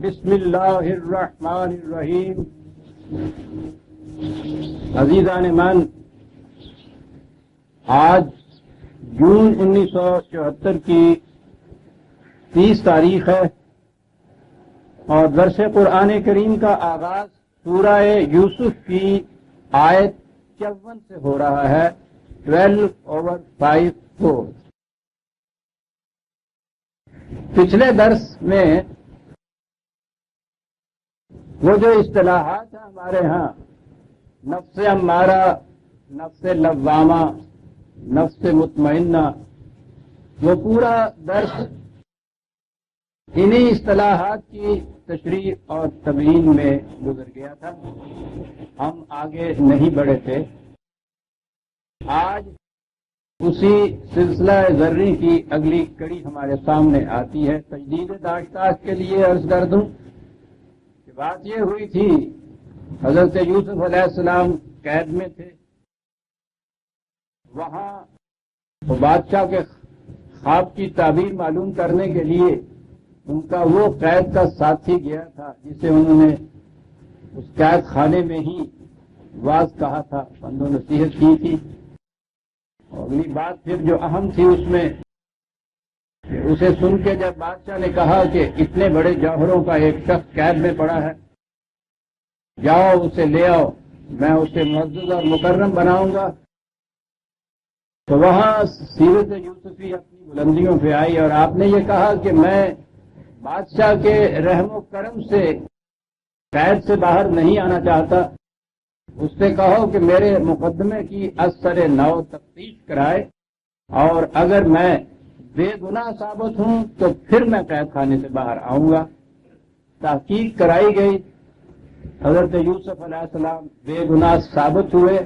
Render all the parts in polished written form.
بسم اللہ الرحمن الرحیم۔ عزیزان من، آج جون 1974 کی 30 تاریخ ہے اور درس قرآن کریم کا آغاز سورہ یوسف کی آیت 54 سے ہو رہا ہے، 12/5 پچھلے درس میں وہ جو اصطلاحات ہیں ہمارے ہاں، نفس امارہ، نفس لوامہ، نفس مطمئنہ، وہ پورا درس انہی اصطلاحات کی تشریح اور تبیین میں گزر گیا تھا، ہم آگے نہیں بڑھے تھے۔ آج اسی سلسلہ زرعی کی اگلی کڑی ہمارے سامنے آتی ہے۔ تجدید داشتاش کے لیے عرض کر دوں کہ بات یہ ہوئی تھی، حضرت یوسف علیہ السلام قید میں تھے، وہاں بادشاہ کے خواب کی تعبیر معلوم کرنے کے لیے ان کا وہ قید کا ساتھی گیا تھا جسے انہوں نے اس قید خانے میں ہی واز کہا تھا، بند و نصیحت کی تھی۔ اور اگلی بات پھر جو اہم تھی اس میں کہ اسے سن کے جب بادشاہ نے کہا کہ اتنے بڑے جوہروں کا ایک شخص قید میں پڑا ہے، جاؤ اسے لے آؤ، میں اسے معزز اور مکرم بناؤں گا، تو وہاں سیرت یوسفی اپنی بلندیوں پہ آئی اور آپ نے یہ کہا کہ میں بادشاہ کے رحم و کرم سے قید سے باہر نہیں آنا چاہتا، اس سے کہو کہ میرے مقدمے کی اثر نو تفتیش کرائے، اور اگر میں بے گناہ ثابت ہوں تو پھر میں قید خانے سے باہر آؤں گا۔ تحقیق کرائی گئی، حضرت یوسف علیہ السلام بے گناہ ثابت ہوئے،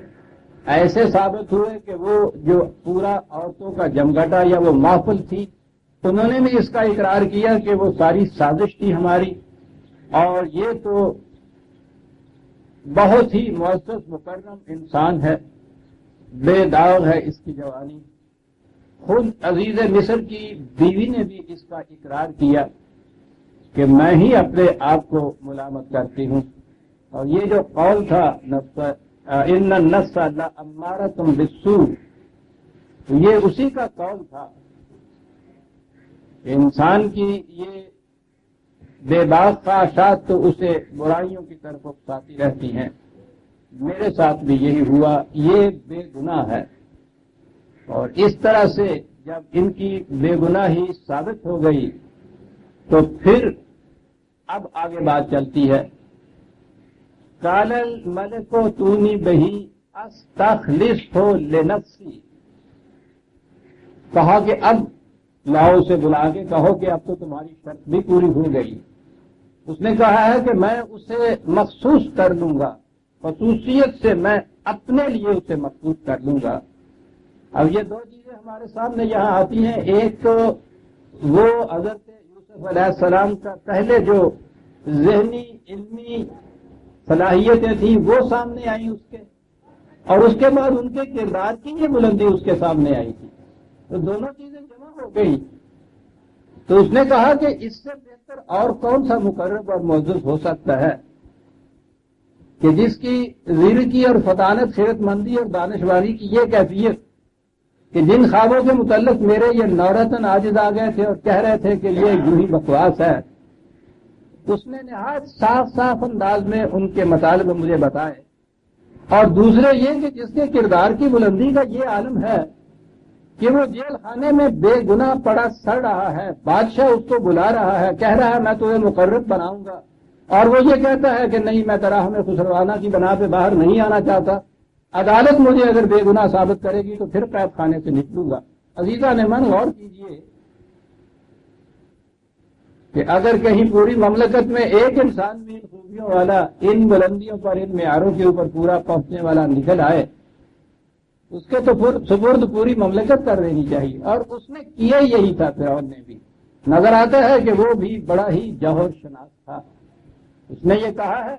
ایسے ثابت ہوئے کہ وہ جو پورا عورتوں کا جمگٹا یا وہ محفل تھی، انہوں نے بھی اس کا اقرار کیا کہ وہ ساری سازش تھی ہماری، اور یہ تو بہت ہی معزز مکرم انسان ہے، بے داغ ہے اس کی جوانی۔ خود عزیز مصر کی بیوی نے بھی اس کا اقرار کیا کہ میں ہی اپنے آپ کو ملامت کرتی ہوں۔ اور یہ جو قول تھا ان النفس لامارۃ بالسوء، یہ اسی کا قول تھا۔ انسان کی یہ بے باک خواہشات تو اسے برائیوں کی طرف اکساتی رہتی ہیں، میرے ساتھ بھی یہی ہوا، یہ بے گناہ ہے۔ اور اس طرح سے جب ان کی بے گناہی ثابت ہو گئی تو پھر اب آگے بات چلتی ہے۔ قال الملک ائتونی بہ استخلصہ لنفسی، کہا کہ اب لاؤ اسے بلا کے کہو کہ اب تو تمہاری شرط بھی پوری ہو گئی۔ اس نے کہا ہے کہ میں اسے مخصوص کر لوں گا، خصوصیت سے میں اپنے لیے اسے مخصوص کر لوں گا۔ اب یہ دو چیزیں ہمارے سامنے یہاں آتی ہیں، ایک تو وہ حضرت یوسف علیہ السلام کا پہلے جو ذہنی علمی صلاحیتیں تھیں وہ سامنے آئیں اس کے، اور اس کے بعد ان کے کردار کی یہ بلندی اس کے سامنے آئی تھی، تو دونوں چیزیں جمع ہو گئی۔ تو اس نے کہا کہ اس سے بہتر اور کون سا مقرب اور معزز ہو سکتا ہے کہ جس کی زیرکی اور فطانت، خیرت مندی اور دانشواری کی یہ کیفیت کہ جن خوابوں کے متعلق میرے یہ نورتن عاجز آ گئے تھے اور کہہ رہے تھے کہ یہ یوں ہی بکواس ہے، اس نے نہایت صاف صاف انداز میں ان کے مطالب مجھے بتائے۔ اور دوسرے یہ کہ جس کے کردار کی بلندی کا یہ عالم ہے کہ وہ جیل خانے میں بے گناہ پڑا سڑ رہا ہے، بادشاہ اس کو بلا رہا ہے، کہہ رہا ہے میں تمہیں مقرب بناؤں گا، اور وہ یہ کہتا ہے کہ نہیں، میں تراہم خسروانہ کی بنا پہ باہر نہیں آنا چاہتا، عدالت مجھے اگر بے گناہ ثابت کرے گی تو پھر قید خانے سے نکلوں گا۔ عزیزان من، غور کیجئے کہ اگر کہیں پوری مملکت میں ایک انسان بھی ان خوبیوں والا، ان بلندیوں پر، ان معیاروں کے اوپر پورا پہنچنے والا نکل آئے، اس کے تو سپرد پوری مملکت کر دینی چاہیے، اور اس نے کیا یہی تھا۔ فرعون نے بھی نظر آتا ہے کہ وہ بھی بڑا ہی جوہر شناس تھا۔ اس نے یہ کہا ہے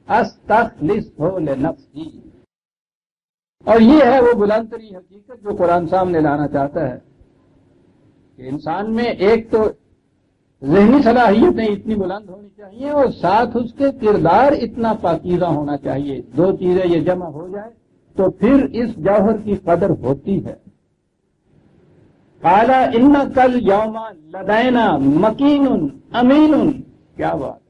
استخلصہ لنفسی، اور یہ ہے وہ بلند ترین حقیقت جو قرآن سامنے لانا چاہتا ہے کہ انسان میں ایک تو ذہنی صلاحیتیں اتنی بلند ہونی چاہیے اور ساتھ اس کے کردار اتنا پاکیزہ ہونا چاہیے. دو چیزیں یہ جمع ہو جائے تو پھر اس جوہر کی قدر ہوتی ہے. قال انک الیوم لدینا مکین امین. کیا بات ہے،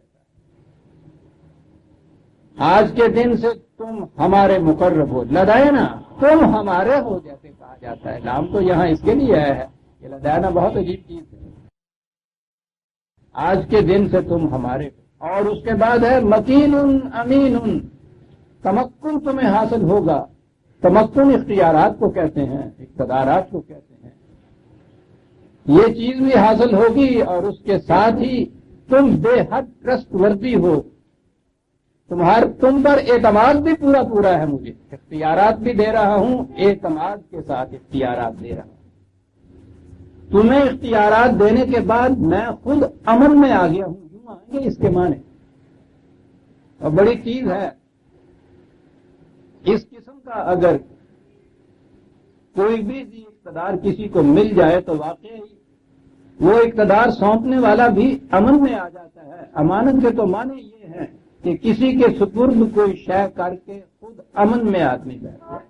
آج کے دن سے تم ہمارے مقرب ہو. لدینا تم ہمارے ہو جیسے کہا جاتا ہے. نام تو یہاں اس کے لیے آیا ہے. یہ لدینا بہت عجیب چیز ہے. آج کے دن سے تم ہمارے ہو. اور اس کے بعد ہے مکین امین. تمکن تمہیں حاصل ہوگا. تمکن اختیارات کو کہتے ہیں، اقتدارات کو کہتے ہیں. یہ چیز بھی حاصل ہوگی اور اس کے ساتھ ہی تم بے حد ٹرسٹ وردی ہو. تم پر اعتماد بھی پورا پورا ہے. مجھے اختیارات بھی دے رہا ہوں، اعتماد کے ساتھ اختیارات دے رہا ہوں. تمہیں اختیارات دینے کے بعد میں خود امن میں آ گیا ہوں. یوں آئیں گے اس کے معنی. اور بڑی چیز ہے، اس قسم کا اگر کوئی بھی اقتدار کسی کو مل جائے تو واقعی وہ اقتدار سونپنے والا بھی امن میں آ جاتا ہے. امانت کے تو معنی یہ ہے کہ کسی کے سپرد کوئی شے کر کے خود امن میں آدمی بیٹھ جائے.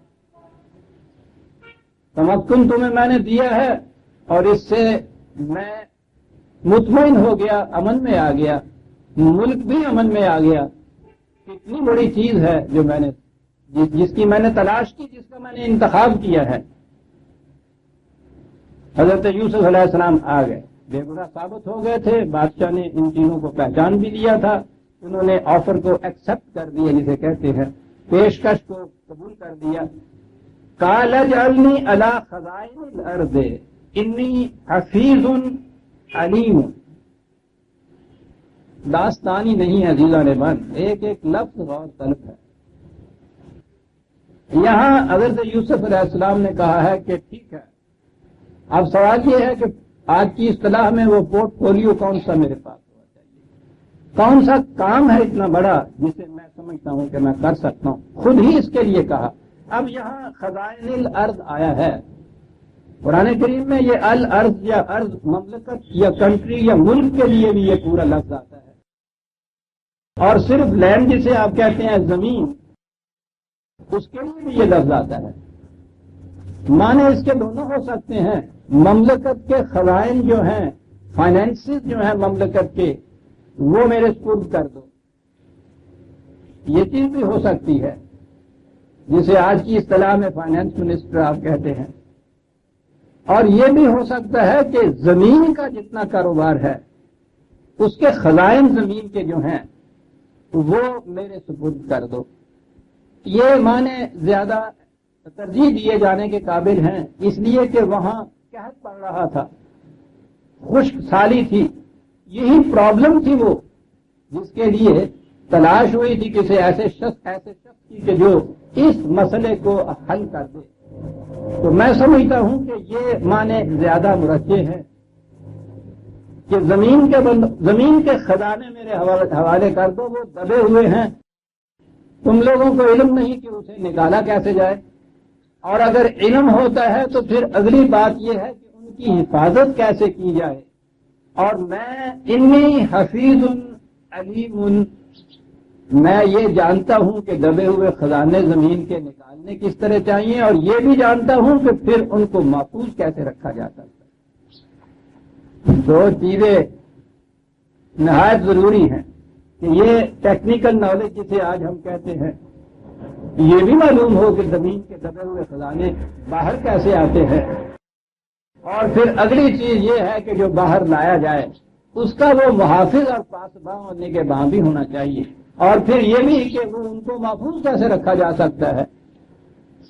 تمکن تمہیں میں نے دیا ہے اور اس سے میں مطمئن ہو گیا، امن میں آ گیا. ملک بھی امن میں آ گیا. کتنی بڑی چیز ہے جو میں نے جس کی میں نے تلاش کی، جس کا میں نے انتخاب کیا ہے. حضرت یوسف علیہ السلام آ گئے، بے گناہ ثابت ہو گئے تھے. بادشاہ نے ان چیزوں کو پہچان بھی لیا تھا. انہوں نے آفر کو ایکسپٹ کر دیا، جسے کہتے ہیں پیشکش کو قبول کر دیا. قال اجعلنی علی خزائن الارض انی حفیظ علیم. داستانی نہیں ہے عزیزان بن، ایک ایک لفظ غور طلب ہے. یہاں حضرت یوسف علیہ السلام نے کہا ہے کہ ٹھیک ہے، اب سوال یہ ہے کہ آج کی اصطلاح میں وہ پورٹ فولیو کون سا میرے پاس ہونا چاہیے، کون سا کام ہے اتنا بڑا جسے میں سمجھتا ہوں کہ میں کر سکتا ہوں. خود ہی اس کے لیے کہا. اب یہاں خزائن الارض آیا ہے. قرآن کریم میں یہ الارض یا ارض مملکت یا کنٹری یا ملک کے لیے بھی یہ پورا لفظ آتا ہے. اور صرف لینڈ جسے آپ کہتے ہیں زمین، اس کے لیے بھی یہ لفظ آتا ہے. معنی اس کے دونوں ہو سکتے ہیں. مملکت کے خزائن جو ہیں، فائنینسز جو ہیں مملکت کے، وہ میرے سپرد کر دو. یہ چیز بھی ہو سکتی ہے، جسے آج کی اصطلاح میں فائنانس منسٹر آپ کہتے ہیں. اور یہ بھی ہو سکتا ہے کہ زمین کا جتنا کاروبار ہے، اس کے خزائن زمین کے جو ہیں وہ میرے سپرد کر دو. یہ معنی زیادہ ترجیح دیے جانے کے قابل ہیں، اس لیے کہ وہاں قحط پڑ رہا تھا، خشک سالی تھی. یہی پرابلم تھی وہ جس کے لیے تلاش ہوئی تھی کسی ایسے شخص کی کہ جو اس مسئلے کو حل کر دے. تو میں سمجھتا ہوں کہ یہ معنی زیادہ مرجح ہے کہ زمین کے خزانے میرے حوالے کر دو. وہ دبے ہوئے ہیں، تم لوگوں کو علم نہیں کہ اسے نکالا کیسے جائے. اور اگر علم ہوتا ہے تو پھر اگلی بات یہ ہے کہ ان کی حفاظت کیسے کی جائے. اور میں انی حفیظ علیم، میں یہ جانتا ہوں کہ دبے ہوئے خزانے زمین کے نکالنے کس طرح چاہیے، اور یہ بھی جانتا ہوں کہ پھر ان کو محفوظ کیسے رکھا جاتا ہے. دو چیزیں نہایت ضروری ہیں کہ یہ ٹیکنیکل نالج جسے آج ہم کہتے ہیں، یہ بھی معلوم ہو کہ زمین کے دبے ہوئے خزانے باہر کیسے آتے ہیں. اور پھر اگلی چیز یہ ہے کہ جو باہر لایا جائے اس کا وہ محافظ اور پاسباں ہونے کے باں بھی ہونا چاہیے. اور پھر یہ بھی کہ وہ ان کو محفوظ کیسے رکھا جا سکتا ہے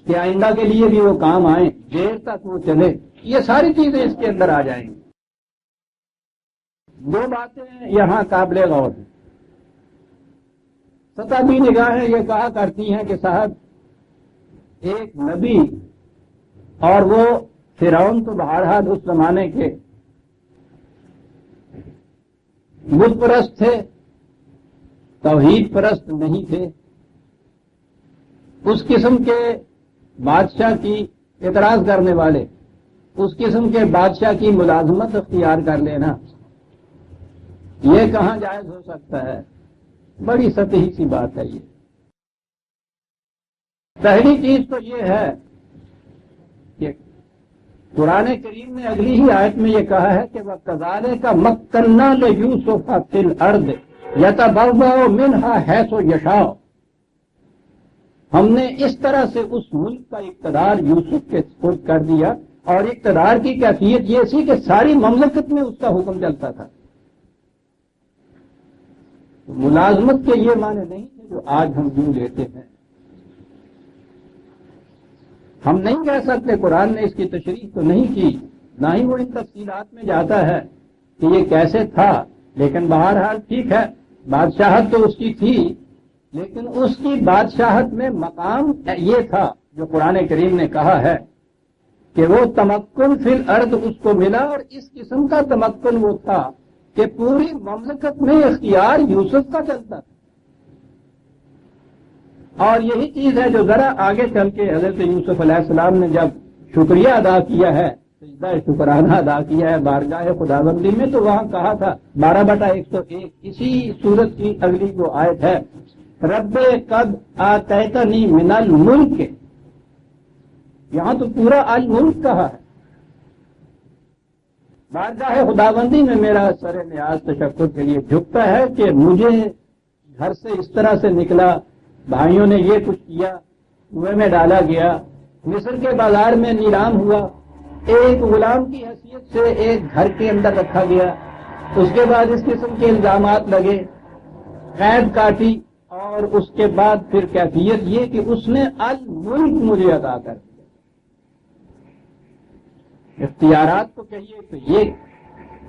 کہ آئندہ کے لیے بھی وہ کام آئیں، دیر تک وہ چلے. یہ ساری چیزیں اس کے اندر آ جائیں گی. دو باتیں یہاں قابل غور ہیں. سطحی نگاہیں یہ کہا کرتی ہیں کہ صاحب ایک نبی، اور وہ فرعون تو بہرحال اس زمانے کے بت پرست تھے، توحید پرست نہیں تھے. اس قسم کے بادشاہ کی اعتراض کرنے والے، اس قسم کے بادشاہ کی ملازمت اختیار کر لینا، یہ کہاں جائز ہو سکتا ہے؟ بڑی سطحی سی بات ہے یہ۔ پہلی چیز تو یہ ہے کہ قرآن کریم نے اگلی ہی آیت میں یہ کہا ہے کہ وَكَذَلِكَ مَكَّنَّا لِيُوسُفَ فِي الْأَرْضِ يَتَبَوَّأُ مِنْهَا حَيْثُ يَشَاءُ، ہم نے اس طرح سے اس ملک کا اقتدار یوسف کے سپرد کر دیا، اور اقتدار کی کیفیت یہ تھی کہ ساری مملکت میں اس کا حکم چلتا تھا۔ ملازمت کے یہ معنی نہیں تھے جو آج ہم یوں لیتے ہیں۔ ہم نہیں کہہ سکتے، قرآن نے اس کی تشریح تو نہیں کی، نہ ہی وہ ان تفصیلات میں جاتا ہے کہ یہ کیسے تھا، لیکن بہرحال ٹھیک ہے، بادشاہت تو اس کی تھی، لیکن اس کی بادشاہت میں مقام یہ تھا جو قرآن کریم نے کہا ہے کہ وہ تمکن فی الارض اس کو ملا، اور اس قسم کا تمکن وہ تھا کہ پوری مملکت میں اختیار یوسف کا چلتا تھا۔ اور یہی چیز ہے جو ذرا آگے چل کے حضرت یوسف علیہ السلام نے جب شکریہ ادا کیا ہے، سجدہ شکرانہ ادا کیا ہے بارگاہ خداوندی میں، تو وہاں کہا تھا 12/101، اسی سورت کی اگلی جو آیت ہے، رب قد آتیتنی من الملک، یہاں تو پورا الملک کہا ہے۔ بارگاہ خداوندی میں میرا سر نیاز تشکر کے لیے جھکتا ہے کہ مجھے گھر سے اس طرح سے نکلا، بھائیوں نے یہ کچھ کیا، کنویں میں ڈالا گیا، مصر کے بازار میں نیلام ہوا، ایک غلام کی حیثیت سے ایک گھر کے اندر رکھا گیا، اس کے بعد اس قسم کے الزامات لگے، قید کاٹی، اور اس کے بعد پھر کیفیت یہ کہ اس نے الملک مجھے عطا کر دیا۔ اختیارات کو کہیے تو یہ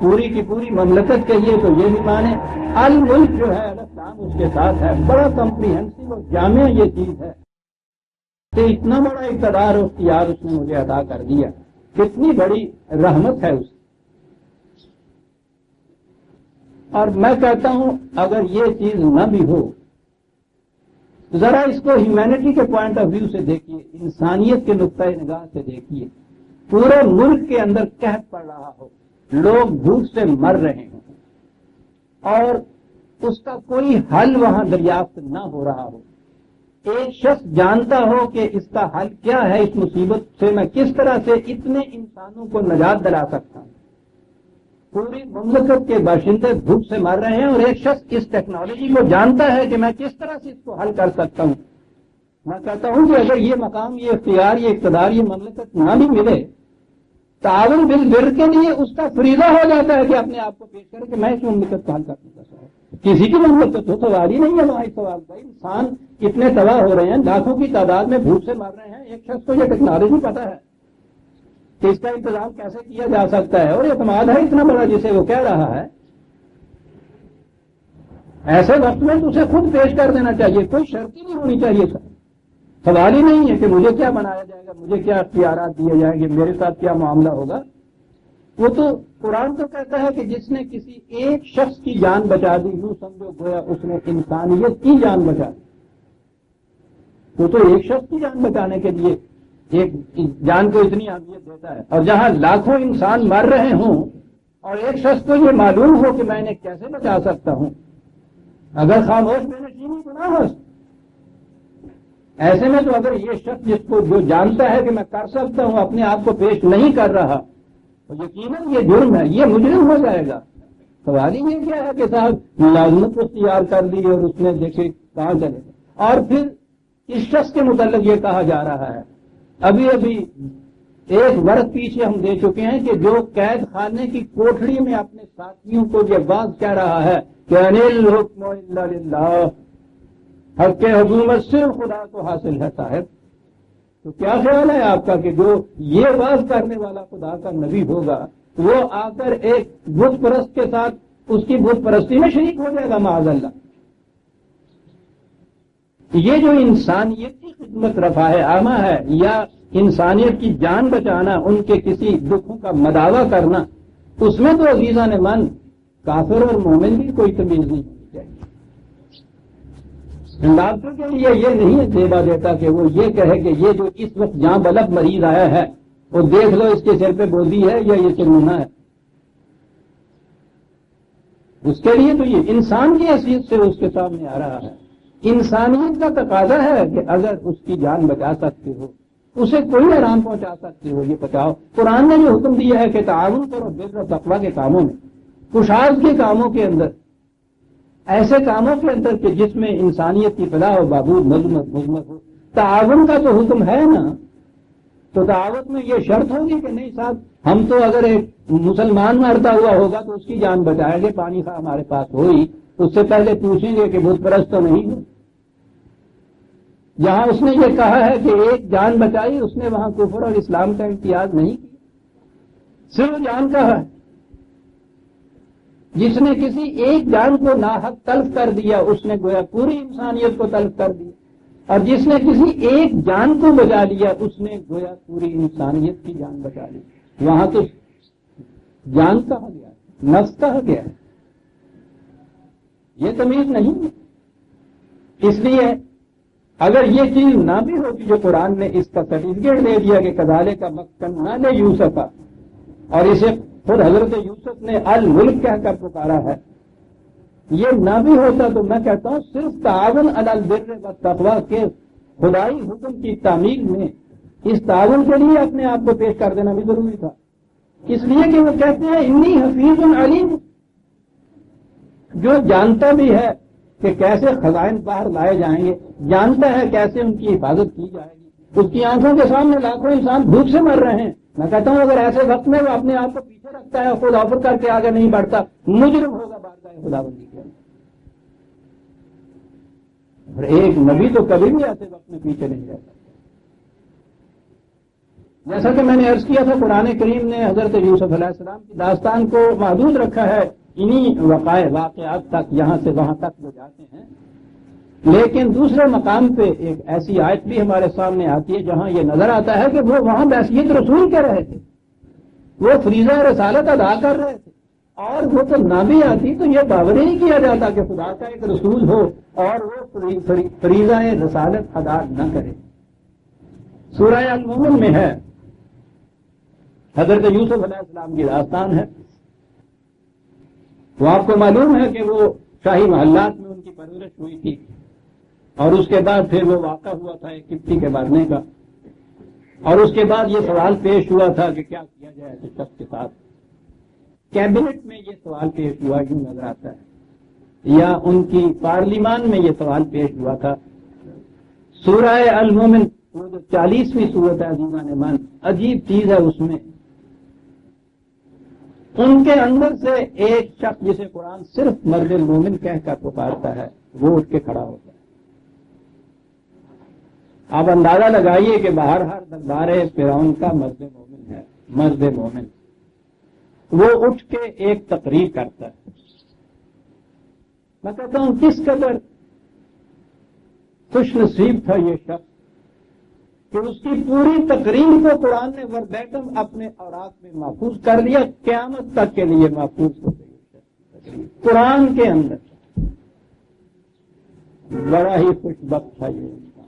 پوری کی پوری مملکت کہیے تو یہ بھی مانے، الملک جو ہے الاسلام اس کے ساتھ ہے، بڑا کمپریہنسو اور جامع یہ چیز ہے کہ اتنا بڑا اقتدار اور اختیار اس نے مجھے عطا کر دیا، کتنی بڑی رحمت ہے اس۔ اور میں کہتا ہوں اگر یہ چیز نہ بھی ہو، ذرا اس کو ہیومینٹی کے پوائنٹ آف ویو سے دیکھیے، انسانیت کے نقطۂ نگاہ سے دیکھیے، پورے ملک کے اندر قحط پڑ رہا ہو، لوگ بھوک سے مر رہے ہوں، اور اس کا کوئی حل وہاں دریافت نہ ہو رہا ہو، ایک شخص جانتا ہو کہ اس کا حل کیا ہے، اس مصیبت سے میں کس طرح سے اتنے انسانوں کو نجات دلا سکتا ہوں، پوری مملکت کے باشندے بھوک سے مر رہے ہیں، اور ایک شخص اس ٹیکنالوجی کو جانتا ہے کہ میں کس طرح سے اس کو حل کر سکتا ہوں۔ میں کہتا ہوں کہ اگر یہ مقام، یہ اختیار، یہ اقتدار، یہ مملکت نہ بھی ملے، تعاون بالبر کے لیے اس کا فریضہ ہو جاتا ہے کہ اپنے آپ کو پیش کرے کہ میں اس مملکت کا حل کر سکتا ہوں۔ کسی کی مملکت تو سوال ہی نہیں ہے وہاں اس سوال کا، انسان اتنے تباہ ہو رہے ہیں، لاکھوں کی تعداد میں بھوک سے مر رہے ہیں، ایک شخص کو یہ ٹیکنالوجی پتا ہے کہ اس کا انتظام کیسے کیا جا سکتا ہے، اور اعتماد ہے اتنا بڑا جسے وہ کہہ رہا ہے، ایسے وقت میں تو اسے خود پیش کر دینا چاہیے، کوئی شرط ہی نہیں ہونی چاہیے تھا، سوال ہی نہیں ہے کہ مجھے کیا بنایا جائے گا، مجھے کیا اختیارات دیے جائیں گے، میرے ساتھ کیا معاملہ ہوگا۔ وہ تو قرآن تو کہتا ہے کہ جس نے کسی ایک شخص کی جان بچا دی، یوں سمجھو گویا اس نے انسانیت کی جان بچا دی۔ وہ تو ایک شخص کی جان بچانے کے لیے ایک جان کو اتنی اہمیت دیتا ہے، اور جہاں لاکھوں انسان مر رہے ہوں اور ایک شخص کو یہ معلوم ہو کہ میں انہیں کیسے بچا سکتا ہوں، اگر خاموش بے نشینی گناہ ہو، ایسے میں تو اگر یہ شخص جس کو جو جانتا ہے کہ میں کر سکتا ہوں اپنے آپ کو پیش نہیں کر رہا، تو یقیناً یہ جرم ہے، یہ مجرم ہو جائے گا۔ سوال ہی یہ کیا ہے کہ صاحب ملازمت کو اختیار کر دی اور اس نے دیکھے کہاں چلے گئے۔ اور پھر اس شخص کے متعلق یہ کہا جا رہا ہے، ابھی ابھی ایک برس پیچھے ہم دے چکے ہیں کہ جو قید خانے کی کوٹڑی میں اپنے ساتھیوں کو یہ بات کہہ رہا ہے کہ انل حکم الا للہ، حق حکومت صرف خدا کو حاصل ہے صاحب، تو کیا خیال ہے آپ کا کہ جو یہ بات کرنے والا خدا کا نبی ہوگا وہ آ کر ایک بت پرست کے ساتھ اس کی بت پرستی میں شریک ہو جائے گا معاذ اللہ؟ یہ جو انسانیت کی خدمت رفع عامہ ہے یا انسانیت کی جان بچانا، ان کے کسی دکھوں کا مداوع کرنا، اس میں تو عزیزان من کافر اور مومن بھی کوئی تمیز نہیں ہونی چاہیے۔ ڈاکٹر کے لیے یہ نہیں دیوا دیتا کہ وہ یہ کہے کہ یہ جو اس وقت جہاں بلب مریض آیا ہے وہ دیکھ لو اس کے سر پہ بولی ہے یا یہ چنونا ہے۔ اس کے لیے تو یہ انسان کی حیثیت سے اس کے سامنے آ رہا ہے. انسانیت کا تقاضا ہے کہ اگر اس کی جان بچا سکتے ہو، اسے کوئی آرام پہنچا سکتے ہو، یہ بچاؤ. قرآن نے جو حکم دیا ہے کہ تعاون کرو بر و تقویٰ کے کاموں میں، کشاد کے کاموں کے اندر، ایسے کاموں کے اندر کہ جس میں انسانیت کی فلاح و بہبود مضمت ہو. تعاون کا تو حکم ہے نا، تو تعاون میں یہ شرط ہوگی کہ نہیں صاحب ہم تو اگر ایک مسلمان مرتا ہوا ہوگا تو اس کی جان بچائیں گے، پانی کا ہمارے پاس ہوئی، اس سے پہلے پوچھیں گے کہ بت پرست تو نہیں ہو. جہاں اس نے یہ کہا ہے کہ ایک جان بچائی، اس نے وہاں کفر اور اسلام کا امتیاز نہیں کیا، صرف جان کا ہے. جس نے کسی ایک جان کو ناحق تلف کر دیا اس نے گویا پوری انسانیت کو تلف کر دیا، اور جس نے کسی ایک جان کو بچا لیا اس نے گویا پوری انسانیت کی جان بچا لی. وہاں تو جان کہا گیا، نفس کہا گیا ہے، یہ تمیز نہیں ہے. اس لیے اگر یہ چیز نہ بھی ہوتی جو قرآن نے اس کا سرٹیفکیٹ دے دیا کہ کذالے کا مکنہ نے یوسف، اور اسے خود حضرت یوسف نے الملک کہہ کر پکارا ہے، یہ نہ بھی ہوتا تو میں کہتا ہوں صرف تعاون علی البر والتقویٰ کے خدائی حکم کی تعمیل میں اس تعاون کے لیے اپنے آپ کو پیش کر دینا بھی ضروری تھا. اس لیے کہ وہ کہتے ہیں انی حفیظ علیم، جو جانتا بھی ہے کہ کیسے خزائن باہر لائے جائیں گے، جانتا ہے کیسے ان کی حفاظت کی جائے گی. اس کی آنکھوں کے سامنے لاکھوں انسان بھوک سے مر رہے ہیں. میں کہتا ہوں اگر ایسے وقت میں وہ اپنے آپ کو پیچھے رکھتا ہے، خود آفر کر کے آگے نہیں بڑھتا، مجرم ہوگا بارگاہ خداوندی کے. اور ایک نبی تو کبھی بھی ایسے وقت میں پیچھے نہیں رہتا. جیسا کہ میں نے عرض کیا تھا، قرآن کریم نے حضرت یوسف علیہ السلام کی داستان کو محدود رکھا ہے انہی واقعات تک، یہاں سے وہاں تک وہ جاتے ہیں. لیکن دوسرے مقام پہ ایک ایسی آیت بھی ہمارے سامنے آتی ہے جہاں یہ نظر آتا ہے کہ وہ وہاں بحیثیت رسول کے رہے تھے، وہ فریضہ رسالت ادا کر رہے تھے، اور وہ تو نہ بھی آتی تو یہ باور ہی نہیں کیا جاتا کہ خدا کا ایک رسول ہو اور وہ فریضہ رسالت ادا نہ کرے. سورہ المومن میں ہے، حضرت یوسف علیہ السلام کی داستان ہے. وہ آپ کو معلوم ہے کہ وہ شاہی محلات میں ان کی پرورش ہوئی تھی، اور اس کے بعد پھر وہ واقعہ ہوا تھا ایک قبطی کے مرنے کا، اور اس کے بعد یہ سوال پیش ہوا تھا کہ کیا کیا جائے اس شخص کے ساتھ. کیبنٹ میں یہ سوال پیش ہوا یوں نظر آتا ہے، یا ان کی پارلیمان میں یہ سوال پیش ہوا تھا. سورہ المومن وہ جو 40ویں سورت ہے عزیزان ایمان، عجیب چیز ہے اس میں. ان کے اندر سے ایک شخص جسے قرآن صرف مرد المومن کہہ کر پکارتا ہے، وہ اٹھ کے کھڑا ہوتا ہے. آپ اندازہ لگائیے کہ باہر ہر دربار فرعون کا مرد مومن ہے، مرد مومن. وہ اٹھ کے ایک تقریر کرتا ہے. میں کہتا ہوں کس قدر خوش نصیب تھا یہ شخص کہ اس کی پوری تقریر کو قرآن نے وربیٹم اپنے اوراق میں محفوظ کر لیا، قیامت تک کے لیے محفوظ ہو گئی قرآن کے اندر. بڑا ہی خوش بخت تھا یہ انسان.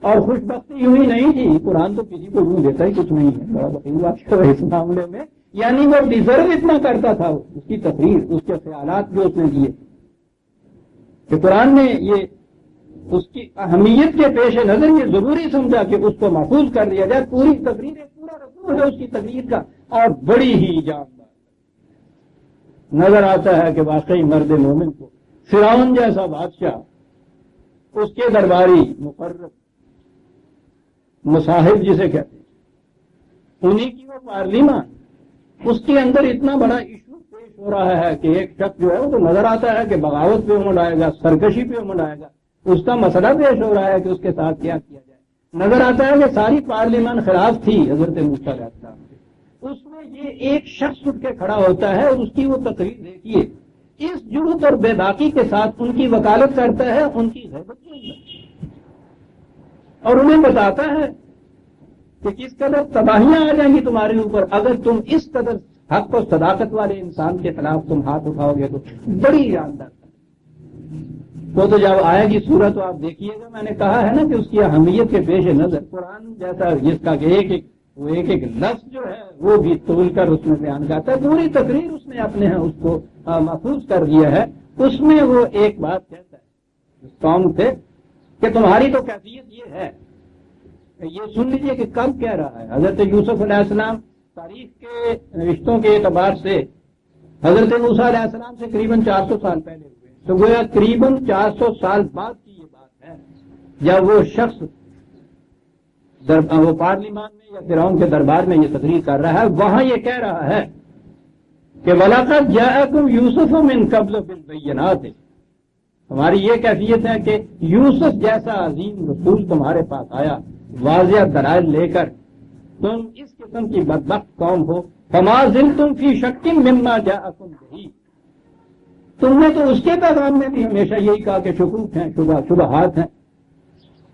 اور خوش بختی یوں ہی نہیں تھی، قرآن تو کسی کو یوں دیتا ہی کچھ نہیں ہے. بڑا بخیل اس معاملے میں، یعنی وہ ڈیزرو اتنا کرتا تھا اس کی تقریر، اس کے خیالات جو اس نے دیے، کہ قرآن نے یہ اس کی اہمیت کے پیش نظر یہ ضروری سمجھا کہ اس کو محفوظ کر دیا جائے. پوری تقریر ایک پورا رسول ہے اس کی تقریر کا، اور بڑی ہی جاندار نظر آتا ہے کہ واقعی مرد مومن کو فرعون جیسا بادشاہ، اس کے درباری مقرب مصاحب جسے کہتے ہیں، انہی کی وہ پارلیمان، اس کے اندر اتنا بڑا ایشو پیش ہو رہا ہے کہ ایک شخص جو ہے وہ تو نظر آتا ہے کہ بغاوت پہ عمل آئے گا، سرکشی پہ عمل آئے گا. اس کا مسئلہ پیش ہو رہا ہے کہ اس کے ساتھ کیا کیا جائے. نظر آتا ہے کہ ساری پارلیمان خلاف تھی حضرت موسیٰ علیہ السلام کے. اس میں یہ ایک شخص اٹھ کے کھڑا ہوتا ہے اور اس کی وہ تقریر دیکھیے، اس جرأت اور بے باکی کے ساتھ ان کی وکالت کرتا ہے ان کی غیبت کے اندر، اور انہیں بتاتا ہے کہ کس قدر تباہیاں آ جائیں گی تمہارے اوپر اگر تم اس قدر حق و صداقت والے انسان کے خلاف تم ہاتھ اٹھاؤ گے. تو بڑی جاندار وہ تو جب آئے گی سورت تو آپ دیکھیے گا. میں نے کہا ہے نا کہ اس کی اہمیت کے پیش نظر قرآن جیسا جس کا کہ ایک وہ ایک ایک لفظ جو ہے وہ بھی تول کر اس میں بیان کرتا ہے. پوری تقریر اس نے اپنے اس کو محفوظ کر دیا ہے. اس میں وہ ایک بات کہتا ہے قوم سے کہ تمہاری تو کیفیت یہ ہے. یہ سن لیجئے کہ کب کہہ رہا ہے. حضرت یوسف علیہ السلام تاریخ کے رشتوں کے اعتبار سے حضرت موسیٰ علیہ السلام سے قریباً 400 سال پہلے ہوئے. تو گویا قریباً 400 سال بعد کی یہ بات ہے جب وہ شخص وہ پارلیمان میں یا فرعون کے دربار میں یہ تقریر کر رہا ہے. وہاں یہ کہہ رہا ہے کہ وَلَقَدْ جَاءَكُمْ يُوسُفُ مِنْ قَبْلُ بِالْبَيِّنَاتِ. ہماری یہ کیفیت ہے کہ یوسف جیسا عظیم رسول تمہارے پاس آیا واضح دلائل لے کر. تم اس قسم کی بدبخت قوم ہو. فَمَا زِلْتُمْ فِي شَكٍّ مِّمَّا جَاءَكُمْ بِهِ. تم نے تو اس کے پیغام میں بھی ہمیشہ یہی کہا کہ شکوک ہیں, شبہات ہیں.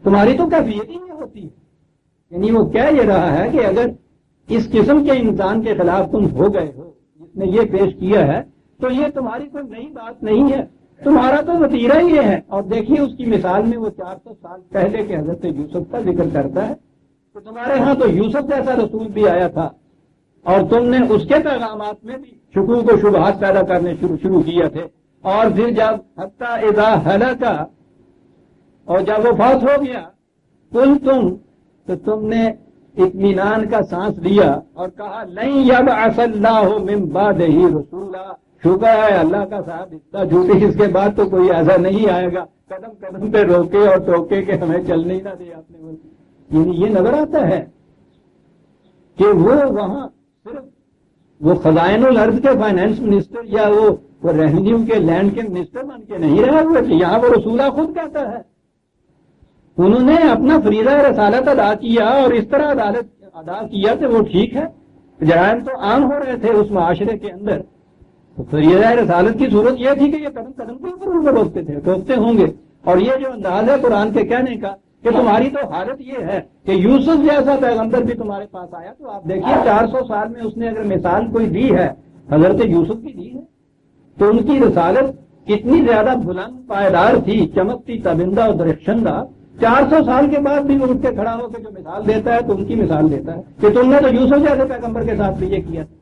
تمہاری تو کیفیت ہی نہیں ہوتی ہے. یعنی وہ کہہ یہ رہا ہے کہ اگر اس قسم کے انسان کے خلاف تم ہو گئے ہو جس نے یہ پیش کیا ہے تو یہ تمہاری کوئی نئی بات نہیں ہے, تمہارا تو وتیرہ ہی ہے. اور دیکھیے اس کی مثال میں وہ 400 سال پہلے کے حضرت یوسف کا ذکر کرتا ہے کہ تمہارے ہاں تو یوسف جیسا رسول بھی آیا تھا اور تم نے اس کے پیغامات میں بھی شکوک و شبہات پیدا کرنے شروع کیے تھے. اور پھر جب حتی اذا ہلک اور جب وہ فوت ہو گیا تو تم نے اطمینان کا سانس لیا اور کہا لن یبعث اللہ من بعدہ رسولا. شکر ہے اللہ کا صاحب اتنا جھوٹی, اس کے بعد تو کوئی ایسا نہیں آئے گا قدم قدم پہ روکے اور ٹوکے کہ ہمیں چلنے ہی نہ دے آپ نے. یعنی یہ نظر آتا ہے کہ وہ وہاں صرف وہ خزائن الارض کے فائنانس منسٹر یا وہ ریونیو کے لینڈ کے منسٹر بن کے نہیں رہے ہوئے تھے. یہاں وہ رسولہ خود کہتا ہے انہوں نے اپنا فریضہ رسالت ادا کیا اور اس طرح ادا کیا کہ وہ ٹھیک ہے. جرائم تو عام ہو رہے تھے اس معاشرے کے اندر. تو فریضہ رسالت کی صورت یہ تھی کہ یہ قدم قدم کے اوپر ان کو روکتے ہوں گے. اور یہ جو انداز ہے قرآن کے کہنے کا کہ تمہاری تو حالت یہ ہے کہ یوسف جیسا پیغمبر بھی تمہارے پاس آیا. تو آپ دیکھیے 400 سال میں اس نے اگر مثال کوئی دی ہے حضرت یوسف کی دی ہے تو ان کی رسالت کتنی زیادہ بلند پائیدار تھی, چمکتی تابندہ اور درخشندہ. 400 سال کے بعد بھی وہ اٹھ کے کھڑا ہو کے جو مثال دیتا ہے تو ان کی مثال دیتا ہے کہ تم نے تو یوسف جیسے پیغمبر کے ساتھ بھی یہ کیا تھا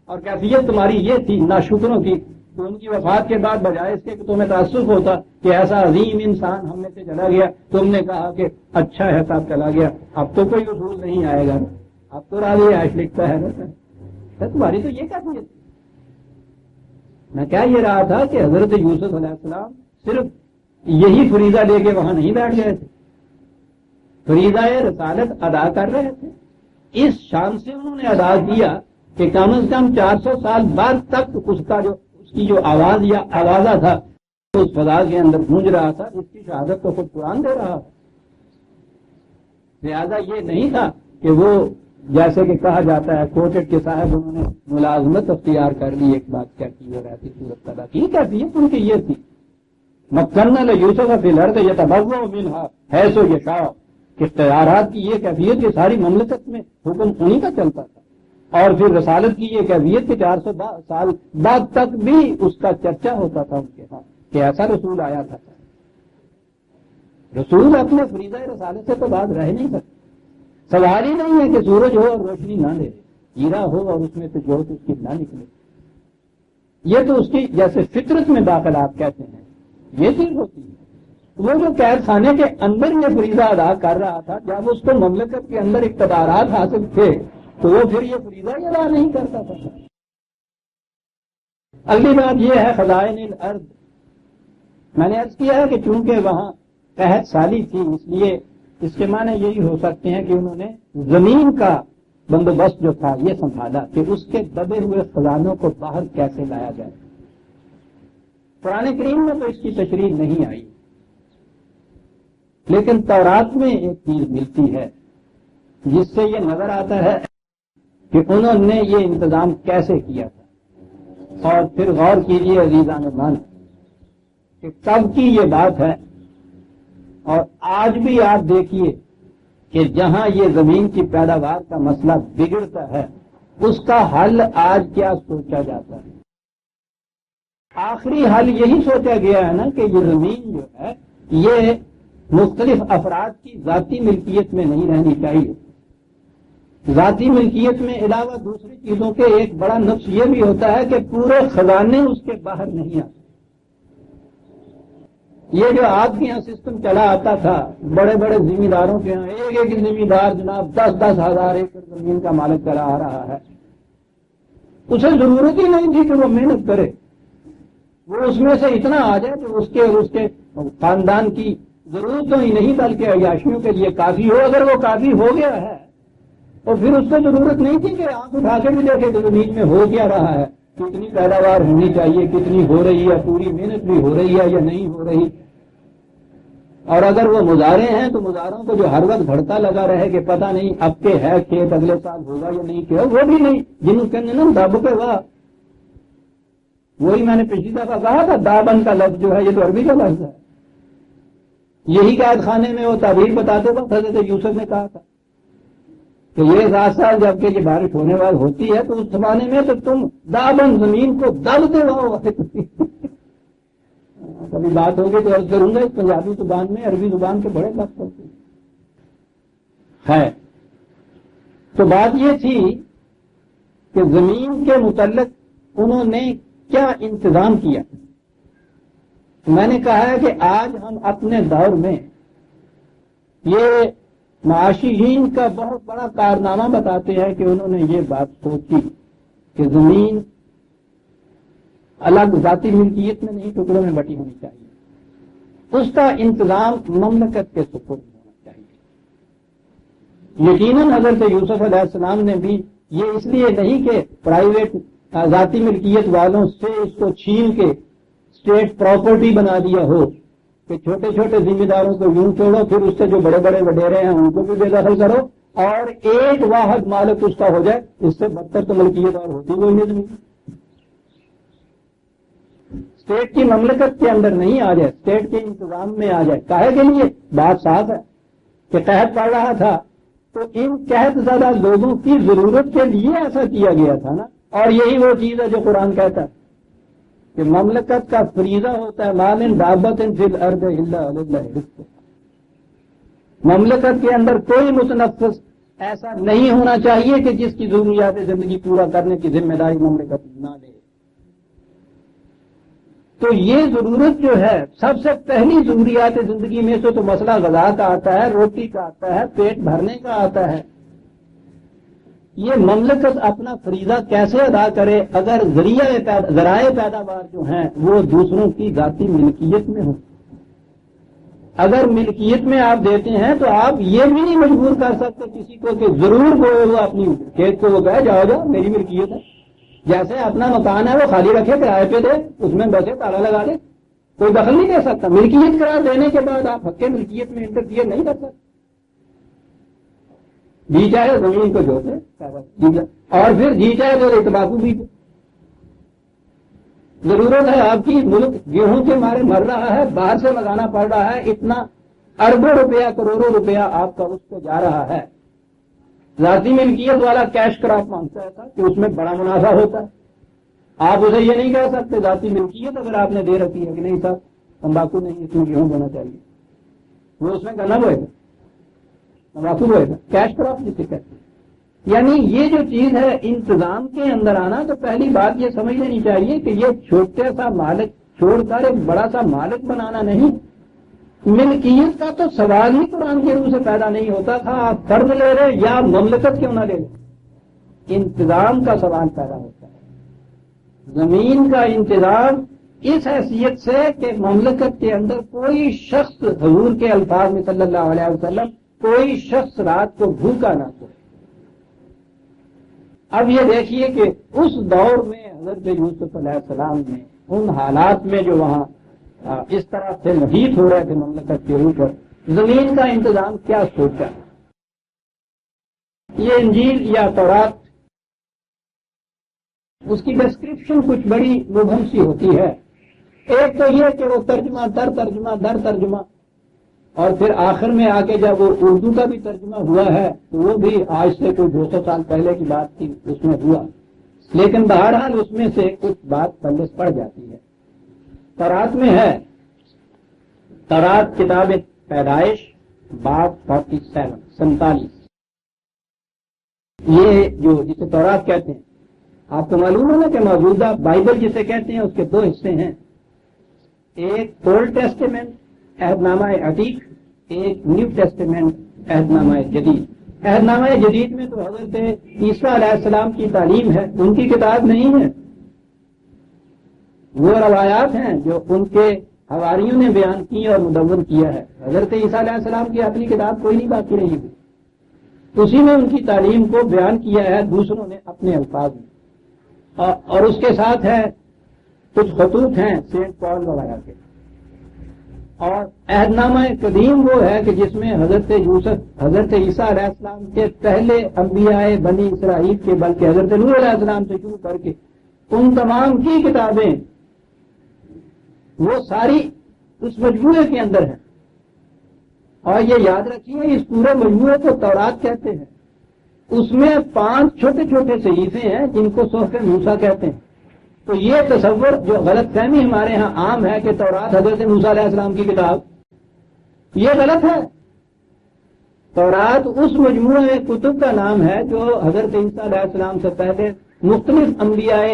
اور کیفیت تمہاری یہ تھی ناشکروں کی. تو ان کی وفات کے بعد بجائے اس کے کہ تمہیں تعصب ہوتا کہ ایسا عظیم انسان ہم میں سے چلا گیا, تم نے کہا کہ اچھا ہے صاحب چلا گیا, اب تو کوئی اصول نہیں آئے گا, اب تو راضی عائش لکھتا ہے. تمہاری تو یہ کیفیت تھی. میں کہہ یہ رہا تھا کہ حضرت یوسف علیہ السلام صرف یہی فریضہ لے کے وہاں نہیں بیٹھ گئے تھے, فریضہ رسالت ادا کر رہے تھے. اس شان سے انہوں نے ادا کیا کہ کم از کم 400 سال بعد تک اس کی جو آواز یا آوازہ تھا اس فضا کے اندر گونج رہا تھا. اس کی شہادت تو خود قرآن دے رہا تھا. لہذا یہ نہیں تھا کہ وہ جیسے کہ کہا جاتا ہے کوٹڈ کے صاحب انہوں نے ملازمت اختیار کر لی, ایک بات کرتی ہے رہتی صورت ادا کی. کیفیت ان کی یہ تھی مکننا لیوسف فی الارض یتبوأ منہا حیث یشاء. اختیارات کی یہ کیفیت کہ ساری مملکت میں حکم انہی کا چلتا تھا. اور پھر رسالت کی یہ کیفیت کہ 400 سال بعد تک بھی اس کا چرچا ہوتا تھا ان کے ہاں کہ ایسا رسول آیا تھا. رسول اپنے فریضہ رسالت سے تو بعد رہ نہیں سکتے. سوال ہی نہیں ہے کہ سورج ہو اور روشنی نہ دے, ہیرا ہو اور اس میں سے جوت اس کی نہ نکلے. یہ تو اس کی جیسے فطرت میں داخل آپ کہتے ہیں یہ چیز ہوتی ہے. وہ جو قید خانے کے اندر یہ فریضہ ادا کر رہا تھا, جب اس کو مملکت کے اندر اقتدارات حاصل تھے تو وہ پھر یہ فریضہ ہی ادا نہیں کرتا تھا. اگلی بات یہ ہے خزائن الارض. میں نے عرض کیا ہے کہ چونکہ وہاں قحط سالی تھی اس لیے اس کے معنی یہی ہو سکتے ہیں کہ انہوں نے زمین کا بندوبست جو تھا یہ سنبھالا کہ اس کے دبے ہوئے خزانوں کو باہر کیسے لایا جائے. قرآن کریم میں تو اس کی تشریح نہیں آئی, لیکن تورات میں ایک چیز ملتی ہے جس سے یہ نظر آتا ہے کہ انہوں نے یہ انتظام کیسے کیا تھا. اور پھر غور کیجئے عزیزان مان کہ کب کی یہ بات ہے, اور آج بھی آپ دیکھیے کہ جہاں یہ زمین کی پیداوار کا مسئلہ بگڑتا ہے اس کا حل آج کیا سوچا جاتا ہے. آخری حل یہی سوچا گیا ہے نا کہ یہ زمین جو ہے یہ مختلف افراد کی ذاتی ملکیت میں نہیں رہنی چاہیے, ذاتی ملکیت میں علاوہ دوسری چیزوں کے ایک بڑا نقص یہ بھی ہوتا ہے کہ پورے خزانے اس کے باہر نہیں آتے. یہ جو آپ کے یہاں سسٹم چلا آتا تھا بڑے بڑے ذمہ داروں کے یہاں، ایک ایک ذمہ دار جناب 10-10 ہزار ایکڑ زمین کا مالک چلا آ رہا ہے، اسے ضرورت ہی نہیں تھی کہ وہ محنت کرے، وہ اس میں سے اتنا آ جائے کہ اس کے خاندان کی ضرورتوں ہی نہیں بلکہ عیاشیوں کے لیے کافی ہو. اگر وہ کافی ہو گیا ہے تو پھر اس کو ضرورت نہیں تھی کہ آنکھ اٹھا کے بھی دیکھے کہ زمین میں ہو کیا رہا ہے، کتنی پیداوار ہونی چاہیے، کتنی ہو رہی ہے، پوری محنت بھی ہو رہی ہے یا نہیں ہو رہی. اور اگر وہ مظاہرے ہیں تو مظاہروں کو جو ہر وقت بھڑکا لگا رہے کہ پتہ نہیں اب کے ہے کھیت اگلے سال ہوگا یا نہیں کیا، وہ بھی نہیں. جن کے نا دب کے واہ، وہی میں نے پچھلی دفعہ کہا تھا، دابن کا لفظ جو ہے یہ تو عربی کا لفظ ہے. یہی قید خانے میں وہ تعبیر بتاتے وقت حضرت یوسف نے کہا تھا کہ یہ 7 سال جب کہ یہ بارش ہونے والی ہوتی ہے تو اس زمانے میں تو تم دابن زمین کو دبتے رہو. کبھی بات ہوگی تو عرض کروں گا، اس پنجابی زبان میں عربی زبان کے بڑے لفظ ہوتے ہیں. تو بات یہ تھی کہ زمین کے متعلق انہوں نے کیا انتظام کیا. میں نے کہا ہے کہ آج ہم اپنے دور میں یہ معاشیین کا بہت بڑا کارنامہ بتاتے ہیں کہ انہوں نے یہ بات سوچی کہ زمین الگ ذاتی ملکیت میں نہیں ٹکڑوں میں بٹی ہونی چاہیے، اس کا انتظام مملکت کے سپرد ہونا چاہیے. یقیناً حضرت یوسف علیہ السلام نے بھی یہ اس لیے نہیں کہ پرائیویٹ ذاتی ملکیت والوں سے اس کو چھین کے اسٹیٹ پراپرٹی بنا دیا ہو کہ چھوٹے چھوٹے ذمہ داروں کو یوں چھوڑو، پھر اس سے جو بڑے بڑے وڈیرے ہیں ان کو بھی بے دخل کرو اور ایک واحد مالک اس کا ہو جائے. اس سے بدتر تو ملکیت اور ہوتی کوئی نہیں. اسٹیٹ کی مملکت کے اندر نہیں آ جائے، اسٹیٹ کے انتظام میں آ جائے. کہے کے لیے بات صاف ہے کہ قحط پڑ رہا تھا تو ان قحط زدہ لوگوں کی ضرورت کے لیے ایسا کیا گیا تھا نا. اور یہی وہ چیز ہے جو قرآن کہتا ہے کہ مملکت کا فریضہ ہوتا ہے ما من دابۃ فی الارض الا علی اللہ رزقها. مملکت کے اندر کوئی متنفس ایسا نہیں ہونا چاہیے کہ جس کی ضروریات زندگی پورا کرنے کی ذمہ داری مملکت نہ لے. تو یہ ضرورت جو ہے سب سے پہلی ضروریات زندگی میں سے تو مسئلہ غذا کا آتا ہے، روٹی کا آتا ہے، پیٹ بھرنے کا آتا ہے. یہ مملکت اپنا فریضہ کیسے ادا کرے اگر ذرائع پیداوار جو ہیں وہ دوسروں کی ذاتی ملکیت میں ہوں. اگر ملکیت میں آپ دیتے ہیں تو آپ یہ بھی نہیں مجبور کر سکتے کسی کو کہ ضرور وہ اپنی کھیت کو وہ کہے جاؤ میری ملکیت ہے. جیسے اپنا مکان ہے وہ خالی رکھے کرائے پہ دے، اس میں بیٹھے تالا لگا دے، کوئی دخل نہیں دے سکتا. ملکیت قرار دینے کے بعد آپ حق ملکیت میں انٹرفیئر نہیں کر سکتے. جی چاہے زمین کو جوتے اور پھر جی چاہے تو تمباکو بھی. ضرورت ہے آپ کی، ملک گیہوں کے مارے مر رہا ہے، باہر سے منگانا پڑ رہا ہے، اتنا اربوں روپیہ کروڑوں روپیہ آپ کا اس کو جا رہا ہے. ذاتی ملکیت والا کیش کراپ مانگتا ہے کہ اس میں بڑا منافع ہوتا ہے. آپ اسے یہ نہیں کہہ سکتے ذاتی ملکیت اگر آپ نے دے رکھی ہے کہ نہیں صاحب تمباکو نہیں، اس میں گیہوں ہونا چاہیے، وہ اس میں گنا بوئے گا، تمباکو بوئے گا، کیش کراپ جسے کہتے ہیں. یعنی یہ جو چیز ہے انتظام کے اندر آنا، تو پہلی بات یہ سمجھ لینی چاہیے کہ یہ چھوٹے سا مالک چھوڑ کر ایک بڑا سا مالک بنانا نہیں. ملکیت کا تو سوال ہی قرآن کی روح سے پیدا نہیں ہوتا تھا. آپ فرض لے رہے یا مملکت کیوں نہ لے لیں، انتظام کا سوال پیدا ہوتا ہے. زمین کا انتظام اس حیثیت سے کہ مملکت کے اندر کوئی شخص، حضور کے الفاظ میں صلی اللہ علیہ وسلم، کوئی شخص رات کو بھوکا نہ سوئے. اب یہ دیکھیے کہ اس دور میں حضرت یوسف علیہ السلام نے ان حالات میں جو وہاں اس طرح سے محیط ہو رہے تھے مملکت کے اوپر، زمین کا انتظام کیا سوچا. یہ انجیل یا تورات، اس کی ڈسکرپشن کچھ بڑی مبہم سی ہوتی ہے. ایک تو یہ کہ وہ ترجمہ در ترجمہ اور پھر آخر میں آ کے جب وہ اردو کا بھی ترجمہ ہوا ہے تو وہ بھی آج سے کوئی 200 سال پہلے کی بات تھی، اس میں ہوا. لیکن بہرحال اس میں سے کچھ بات پلس پڑ جاتی ہے. تورات میں ہے، تورات کتاب پیدائش باب 47 یہ جو جسے تورات کہتے ہیں، آپ کو معلوم ہے نا کہ موجودہ بائبل جسے کہتے ہیں اس کے دو حصے ہیں، ایک اولڈ ٹیسٹیمنٹ عہد نامہ عتیق، ایک نیو ٹیسٹیمنٹ عہد نامہ جدید۔ عہد نامہ جدید میں تو حضرت عیسیٰ علیہ السلام کی تعلیم ہے، ان کی کتاب نہیں ہے، وہ روایات ہیں جو ان کے حواریوں نے بیان کی اور مدون کیا ہے۔ حضرت عیسیٰ علیہ السلام کی اپنی کتاب کوئی نہیں باقی رہی ہوئی، اسی میں ان کی تعلیم کو بیان کیا ہے دوسروں نے اپنے الفاظ میں، اور اس کے ساتھ ہے کچھ خطوط ہیں سینٹ پال وغیرہ کے۔ اور عہد نامہ قدیم وہ ہے کہ جس میں حضرت یوسف، حضرت عیسیٰ علیہ السلام کے پہلے انبیاء بنی اسرائیل کے، بلکہ حضرت نوح علیہ السلام سے شروع کر کے ان تمام کی کتابیں وہ ساری اس مجموعے کے اندر ہیں۔ اور یہ یاد رکھیے اس پورے مجموعے کو تورات کہتے ہیں، اس میں 5 چھوٹے چھوٹے صحیفے ہیں جن کو صحف موسیٰ کہتے ہیں۔ تو یہ تصور جو غلط فہمی ہمارے ہاں عام ہے کہ تورات حضرت موسیٰ علیہ السلام کی کتاب، یہ غلط ہے۔ تورات اس مجموعے کتب کا نام ہے جو حضرت عیسیٰ علیہ السلام سے پہلے مختلف انبیاء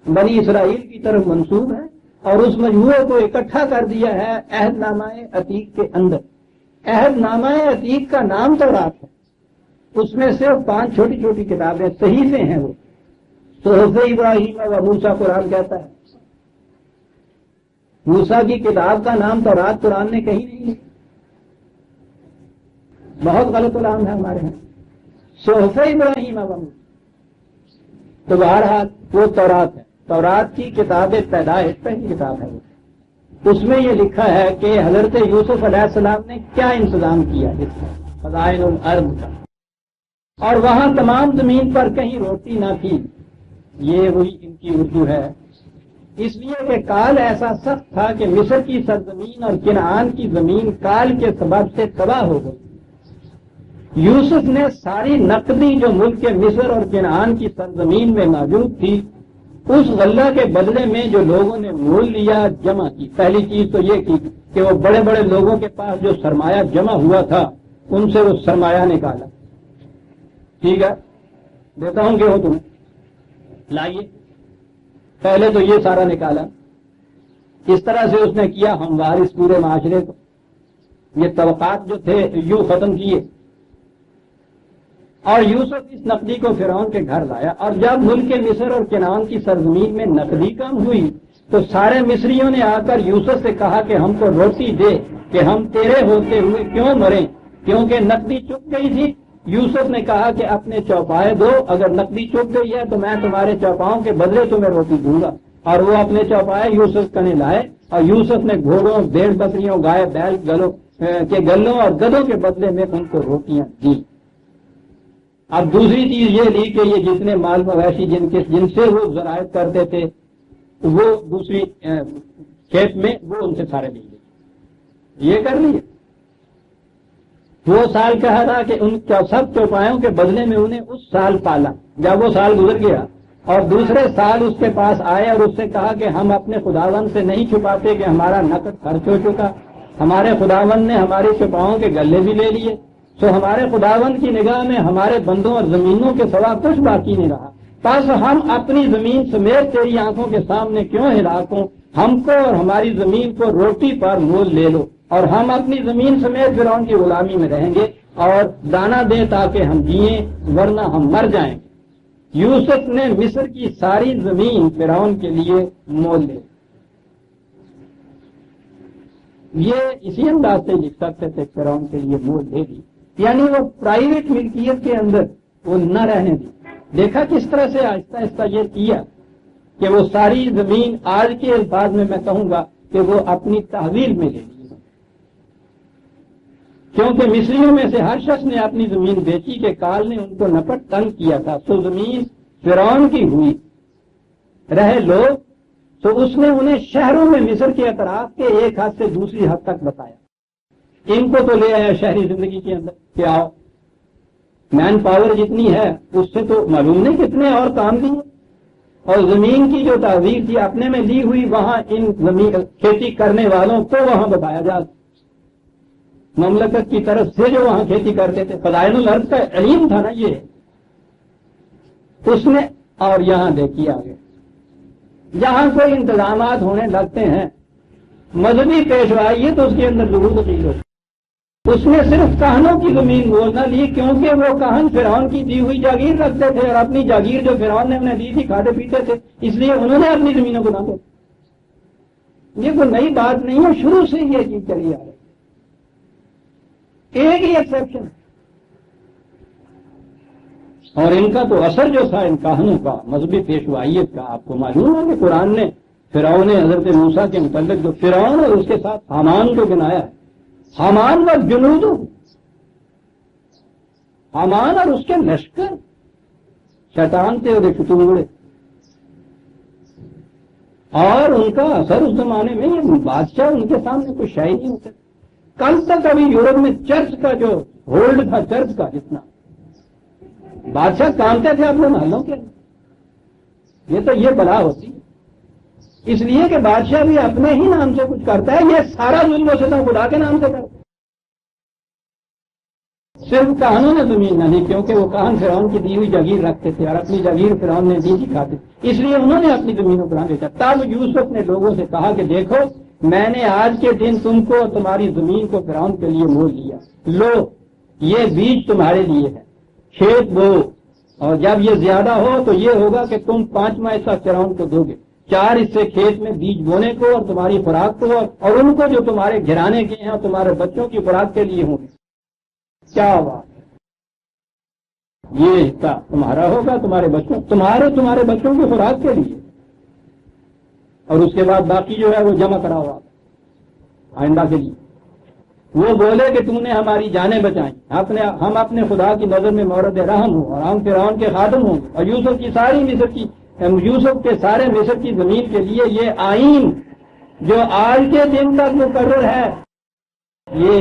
بنی اسرائیل کی طرف منسوب ہے، اور اس مجموعے کو اکٹھا کر دیا ہے عہد نامہ عتیق کے اندر۔ عہد نامہ عتیق کا نام تورات ہے، اس میں صرف 5 چھوٹی چھوٹی کتابیں، صحیفے ہیں وہ۔ صحف ابراہیم و موسیٰ قرآن کہتا ہے، موسیٰ کی کتاب کا نام تورات قرآن نے کہیں نہیں لکھا۔ بہت غلط علام ہے ہمارے یہاں، صحف ابراہیم و موسیٰ۔ تو بہرحال وہ تورات ہے، تورات کی کتاب پیدائش پہلی کتاب ہے وہ۔ اس میں یہ لکھا ہے کہ حضرت یوسف علیہ السلام نے کیا انتظام کیا اس کا، خزائن الارض کا، اور وہاں تمام زمین پر کہیں روٹی نہ تھی۔ یہ وہی ان کی اردو ہے، اس لیے کہ کال ایسا سخت تھا کہ مصر کی سرزمین اور کنعان کی زمین کال کے سبب سے تباہ ہو گئی۔ یوسف نے ساری نقدی جو ملک مصر اور کنعان کی سرزمین میں موجود تھی، اس غلہ کے بدلے میں جو لوگوں نے مول لیا جمع کی۔ پہلی چیز تو یہ کی کہ وہ بڑے بڑے لوگوں کے پاس جو سرمایہ جمع ہوا تھا ان سے وہ سرمایہ نکالا۔ ٹھیک ہے، دیتا ہوں کہ وہ تمہیں لائیے، پہلے تو یہ سارا نکالا۔ اس طرح سے اس نے کیا ہموار اس پورے معاشرے کو، یہ طبقات جو تھے یوں ختم کیے۔ اور یوسف اس نقدی کو فرعون کے گھر لایا، اور جب ملک مصر اور کنعان کی سرزمین میں نقدی کم ہوئی تو سارے مصریوں نے آ کر یوسف سے کہا کہ ہم کو روٹی دے کہ ہم تیرے ہوتے ہوئے کیوں مریں، کیونکہ نقدی چک گئی تھی۔ یوسف نے کہا کہ اپنے چوپائے دو، اگر نقدی چک گئی ہے تو میں تمہارے چوپاؤں کے بدلے تمہیں روٹی دوں گا۔ اور وہ اپنے چوپائے یوسف کنے لائے، اور یوسف نے گھوڑوں، بھیڑ بکریوں، گائے بیل کے گلوں اور گدھوں کے بدلے میں ان کو روٹیاں دی۔ اب دوسری چیز یہ لی کہ یہ جتنے مال مویشی جن سے وہ زراعت کرتے تھے وہ دوسری کھیت میں وہ ان سے سارے مل گئے، یہ کر لیے۔ وہ سال کہا تھا کہ ان سب چوپایوں کے بدلے میں انہیں اس سال پالا۔ جب وہ سال گزر گیا اور دوسرے سال اس کے پاس آئے اور اس سے کہا کہ ہم اپنے خداوند سے نہیں چھپاتے کہ ہمارا نقد خرچ ہو چکا، ہمارے خداوند نے ہماری چوپاؤں کے گلے بھی لے لیے، تو ہمارے خداوند کی نگاہ میں ہمارے بندوں اور زمینوں کے سوا کچھ باقی نہیں رہا، پس ہم اپنی زمین سمیت تیری آنکھوں کے سامنے کیوں ہلاک ہوں، ہم کو اور ہماری زمین کو روٹی پر مول لے لو، اور ہم اپنی زمین سمیت فرعون کی غلامی میں رہیں گے، اور دانا دیں تاکہ ہم جئیں ورنہ ہم مر جائیں گے۔ یوسف نے مصر کی ساری زمین فرعون کے لیے مول لے، یہ اسی انداز سے لکھ سکتے تھے، فرعون کے لیے مول لے دی، یعنی وہ پرائیویٹ ملکیت کے اندر وہ نہ رہنے دی۔ دیکھا کس طرح سے آہستہ آہستہ یہ کیا کہ وہ ساری زمین، آج کے الفاظ میں میں کہوں گا کہ وہ اپنی تحویل میں لے لی، کیونکہ مصریوں میں سے ہر شخص نے اپنی زمین بیچی کہ کال نے ان کو نپٹ تنگ کیا تھا، تو زمین فرعون کی ہوئی، رہے لوگ تو اس نے انہیں شہروں میں مصر کے اطراف کے ایک حد سے دوسری حد تک بتایا۔ ان کو تو لے آیا شہری زندگی کے اندر کہ آؤ، مین پاور جتنی ہے اس سے تو معلوم نہیں کتنے اور کام دیے، اور زمین کی جو تعویذ تھی اپنے میں لی ہوئی، وہاں ان زمین کھیتی کرنے والوں کو وہاں بتایا جاتا، مملکت کی طرف سے جو وہاں کھیتی کرتے تھے، خزائن الارض کا علم تھا نا یہ، اس نے اور یہاں دیکھیے آگے جہاں کوئی انتظامات ہونے لگتے ہیں مذہبی پیشوائی ہے تو اس کے اندر ضرور ہوتی اس نے صرف کہنوں کی زمین بولنا لی کیونکہ وہ کہن فرعون کی دی ہوئی جاگیر رکھتے تھے اور اپنی جاگیر جو فرعون نے انہیں دی تھی کھاتے پیتے تھے اس لیے انہوں نے اپنی زمینوں کو نہ دیا. یہ کوئی نئی بات نہیں ہے شروع سے یہ چیز چلی آ رہی ایک ہی ایکسیپشن اور ان کا تو اثر جو تھا ان کہنوں کا مذہبی پیشوائیت کا آپ کو معلوم ہے کہ قرآن نے فرعون حضرت موسیٰ کے متعلق جو فرعون اور اس کے ساتھ حامان کو گنایا ہے حامان و جنود حامان اور اس کے لشکر شیطان تھے اور شتونگڑے اور ان کا اثر اس زمانے میں یہ بادشاہ ان کے سامنے کوئی شے نہیں ہوتا. کل تک ابھی یورپ میں چرچ کا جو ہولڈ تھا چرچ کا جتنا بادشاہ کامتے تھے اپنے محلوں کے یہ تو یہ بلا ہوتی ہے اس لیے کہ بادشاہ بھی اپنے ہی نام سے کچھ کرتا ہے یہ سارا ظلم و ستم خدا کے نام سے کرتا ہے. صرف کہنوں نے زمین نہ دی کیونکہ وہ کہن فرعون کی دی ہوئی جاگیر رکھتے تھے اور اپنی جاگیر فرعون نے دی تھی کھاتے اس لیے انہوں نے اپنی زمینوں کو نہ بیچا. تب یوسف نے لوگوں سے کہا کہ دیکھو میں نے آج کے دن تم کو اور تمہاری زمین کو فرعون کے لیے مول لیا لو یہ بیج تمہارے لیے ہے کھیت بو اور جب یہ زیادہ ہو تو یہ ہوگا کہ تم 5واں حصہ فرعون کو دو گے 4 حصے کھیت میں بیج بونے کو اور تمہاری خوراک کو اور ان کو جو تمہارے گھرانے کے ہیں اور تمہارے بچوں کی خوراک کے لیے ہوں گے. کیا بات یہ حصہ تمہارا ہوگا تمہارے بچوں کی خوراک کے لیے اور اس کے بعد باقی جو ہے وہ جمع کرا ہوا آئندہ کے لیے. وہ بولے کہ تم نے ہماری جانیں بچائیں ہم اپنے خدا کی نظر میں مورد رحم ہوں اور ہم فرعون کے خادم ہوں اور یوسف کے سارے مصر کی زمین کے لیے یہ آئین جو آج کے دن تک مقرر ہے یہ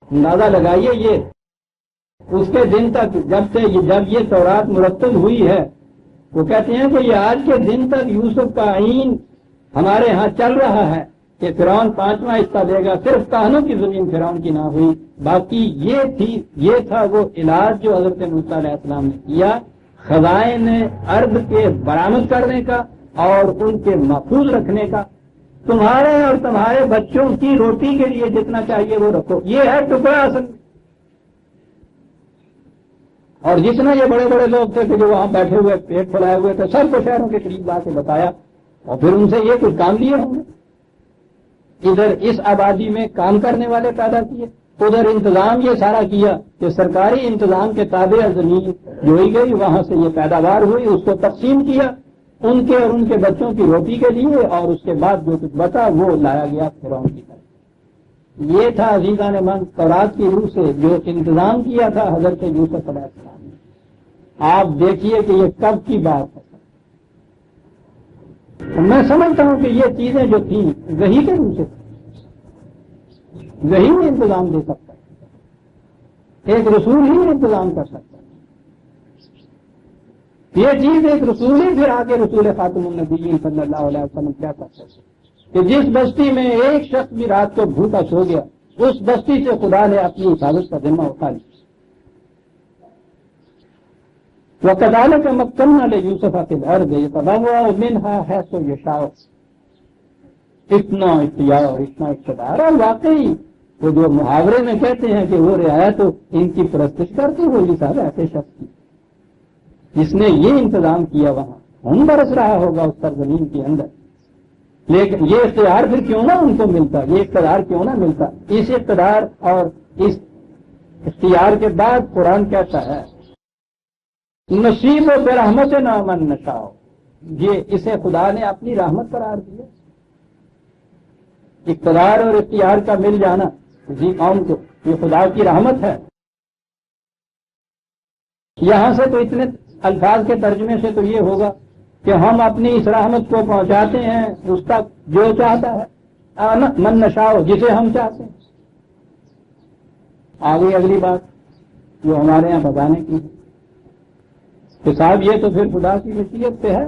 اندازہ لگائیے یہ اس کے دن تک جب یہ تورات مرتب ہوئی ہے وہ کہتے ہیں کہ یہ آج کے دن تک یوسف کا آئین ہمارے ہاں چل رہا ہے کہ فرعون 5واں حصہ دے گا. صرف کہنوں کی زمین فرعون کی نہ ہوئی باقی یہ تھا وہ علاج جو حضرت موسیٰ علیہ السلام نے کیا خزائن ارض کے برآمد کرنے کا اور ان کے محفوظ رکھنے کا. تمہارے اور تمہارے بچوں کی روٹی کے لیے جتنا چاہیے وہ رکھو یہ ہے ٹکڑا اصل. اور جتنا یہ بڑے بڑے لوگ تھے کہ جو وہاں بیٹھے ہوئے پیٹ پھیلائے ہوئے تھے سب کو شہروں کے قریب لا کے بتایا اور پھر ان سے یہ کچھ کام لیے ہوں گے. ادھر اس آبادی میں کام کرنے والے پیدا کیے ادھر انتظام یہ سارا کیا کہ سرکاری انتظام کے تابع زمین جوئی گئی وہاں سے یہ پیداوار ہوئی اس کو تقسیم کیا ان کے اور ان کے بچوں کی روٹی کے لیے اور اس کے بعد جو کچھ بچا وہ لایا گیا فرعون کی طرف. یہ تھا عزیزان من تورات کی روح سے جو انتظام کیا تھا حضرت یوسف علیہ السلام نے. آپ دیکھیے کہ یہ کب کی بات ہے. میں سمجھتا ہوں کہ یہ چیزیں جو تھیں وہی کے روح سے وہی میں انتظام دے سکتا ہے ایک رسول ہی انتظام کر سکتا ہے. یہ چیز ایک رسول ہی پھر آگے رسول خاتم النبیین صلی اللہ علیہ وسلم کیا کر سکتے کہ جس بستی میں ایک شخص بھی رات کو بھوکا سو گیا اس بستی سے خدا نے اپنی حفاظت کا ذمہ اٹھا لیا. وَكَذَلِكَ مَكَّنَّا لِيُوسُفَ فِي الْأَرْضِ يَتَبَوَّأُ مِنْهَا حَيْثُ يَشَاءُ. اتنا اختیار اور اتنا اقتدار اور واقعی وہ جو محاورے میں کہتے ہیں کہ وہ رعایت تو ان کی پرستش کرتی ہوگی صاحب ایسے شخص کی جس نے یہ انتظام کیا وہاں خون برس رہا ہوگا اس سرزمین کے اندر. لیکن یہ اختیار پھر کیوں نہ ان کو ملتا یہ اقتدار کیوں نہ ملتا. اس اقتدار اور اس اختیار کے بعد قرآن کہتا ہے نصیب و برحمت نہ من نشاء. یہ اسے خدا نے اپنی رحمت قرار دیا. اقتدار اور اختیار کا مل جانا کسی قوم کو یہ خدا کی رحمت ہے. یہاں سے تو اتنے الفاظ کے ترجمے سے تو یہ ہوگا کہ ہم اپنی اس رحمت کو پہنچاتے ہیں اس تک جو چاہتا ہے من نشاء جسے ہم چاہتے ہیں. آگے اگلی بات جو ہمارے یہاں بتانے کی کہ صاحب یہ تو پھر خدا کی مشیت پہ ہے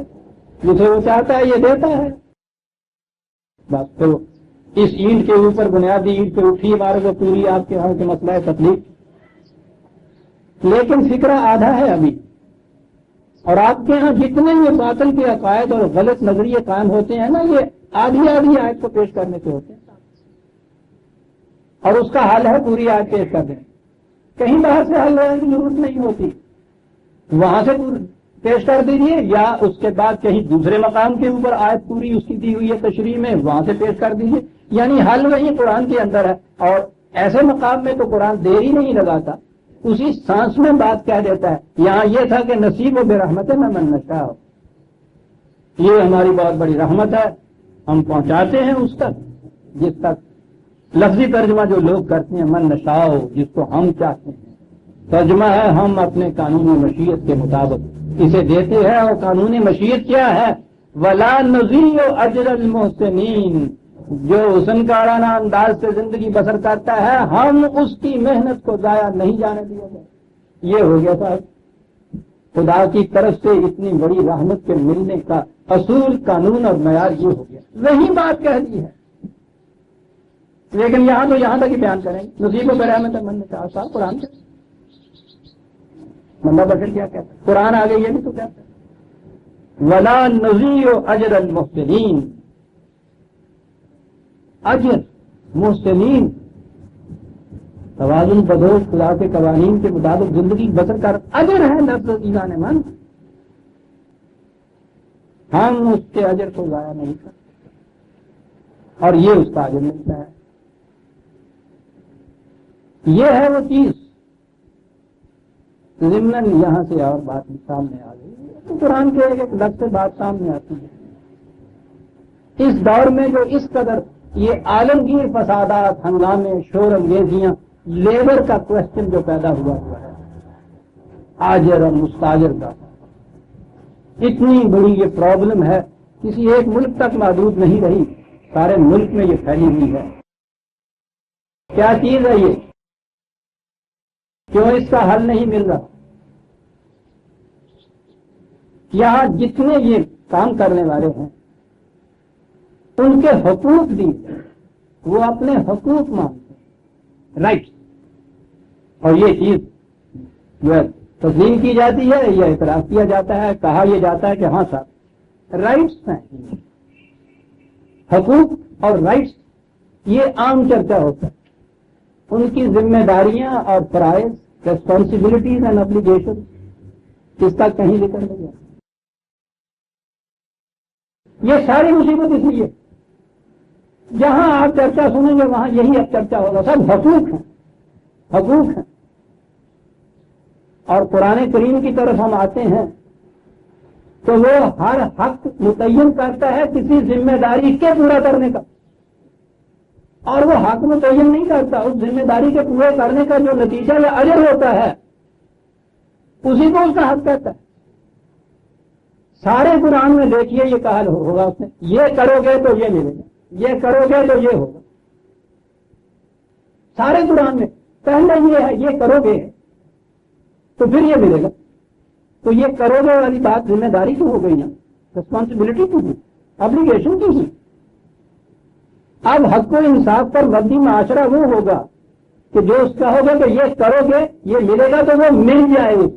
جسے وہ چاہتا ہے یہ دیتا ہے. بس تو اس اینٹ کے اوپر بنیادی اینٹ پہ اٹھی عمارت و پوری آپ کے وہاں کے مسئلہ تکلیف. لیکن فکرہ آدھا ہے ابھی اور آپ کے ہاں جتنے یہ باطل کے عقائد اور غلط نظریے قائم ہوتے ہیں نا، یہ آدھی آدھی آیت کو پیش کرنے سے ہوتے ہیں، اور اس کا حل ہے پوری آیت پیش کر دیں. کہیں باہر سے حل لینے کی ضرورت نہیں ہوتی، وہاں سے پیش کر دیجیے، یا اس کے بعد کہیں دوسرے مقام کے اوپر آیت پوری اس کی دی ہوئی ہے تشریح میں، وہاں سے پیش کر دیجیے. یعنی حل وہی قرآن کے اندر ہے. اور ایسے مقام میں تو قرآن دیر ہی نہیں لگاتا، اسی سانس میں بات کہہ دیتا ہے. یہاں یہ تھا کہ نصیب و بے رحمت ہے من نشاء، یہ ہماری بہت بڑی رحمت ہے، ہم پہنچاتے ہیں اس تک جس تک. لفظی ترجمہ جو لوگ کرتے ہیں من نشاء، جس کو ہم چاہتے ہیں، ترجمہ ہے ہم اپنے قانون مشیت کے مطابق اسے دیتے ہیں. اور قانون مشیت کیا ہے؟ ولا نضيع اجر المحسنین، جو حسن کارانہ انداز سے زندگی بسر کرتا ہے ہم اس کی محنت کو ضائع نہیں جانے دیا جائے. یہ ہو گیا صاحب خدا کی طرف سے اتنی بڑی رحمت کے ملنے کا اصول، قانون اور معیار یہ ہو گیا. وہی بات کہہ دی ہے، لیکن یہاں تو یہاں تک ہی بیان کریں گے. نصیب و برحمت من نشاء صاحب قرآن سے بندہ بشر کیا کہتا ہے؟ قرآن آگے یہ بھی تو کہتا ہے ولا نضيع اجر المحسنین. اجر محسنین توازن بدوش خدا کے قوانین کے مطابق زندگی بسر کر اجر ہے. لفظ ایمان من، ہم اس کے اجر کو ضائع نہیں کرتے اور یہ اس کا اجر ملتا ہے. یہ ہے وہ چیز. ضمن یہاں سے اور بات سامنے آ گئی تو قرآن کے ایک لفظ سے بات سامنے آتی ہے. اس دور میں جو اس قدر یہ عالمگیر فسادات، ہنگامے، شور انگیزیاں، لیبر کا کوشچن جو پیدا ہوا ہے، آجر اور مستاجر کا، اتنی بڑی یہ پرابلم ہے، کسی ایک ملک تک محدود نہیں رہی، سارے ملک میں یہ پھیلی ہوئی ہے. کیا چیز ہے یہ؟ کیوں اس کا حل نہیں مل رہا؟ یہاں جتنے یہ کام کرنے والے ہیں ان کے حقوق بھی وہ اپنے حقوق مانگتے ہیں، رائٹس. اور یہ چیز جو ہے تسلیم کی جاتی ہے یا اعتراف کیا جاتا ہے، کہا یہ جاتا ہے کہ ہاں صاحب رائٹس ہیں. حقوق اور رائٹس یہ عام چرچا ہوتا ہے. ان کی ذمہ داریاں اور فرائض، ریسپانسبلٹیز اینڈ ابلیگیشن، اس کا کہیں ذکر نہیں ہے. یہ ساری مصیبت اس لیے جہاں آپ چرچا سنیں گے وہاں یہی اب چرچا ہوگا. سب حقوق ہیں، حقوق ہیں. اور قرآن کریم کی طرف ہم آتے ہیں تو وہ ہر حق متعین کرتا ہے کسی ذمہ داری کے پورا کرنے کا، اور وہ حق متعین نہیں کرتا اس ذمہ داری کے پورے کرنے کا جو نتیجہ یا اجر ہوتا ہے اسی کو اس کا حق کہتا ہے. سارے قرآن میں دیکھیے یہ کہا ہوگا اس نے یہ کرو گے تو یہ ملے گا، یہ کرو گے تو یہ ہوگا. سارے قرآن میں پہلے یہ ہے یہ کرو گے تو پھر یہ ملے گا. تو یہ کرو گے والی بات ذمہ داری کی ہو گئی نا، ریسپانسبلٹی کی ہوئی، ابلیگیشن کی ہوئی. اب حق و انصاف پر مبنی معاشرہ وہ ہوگا کہ جو اس کا ہوگا کہ یہ کرو گے یہ ملے گا تو وہ مل جائے گی،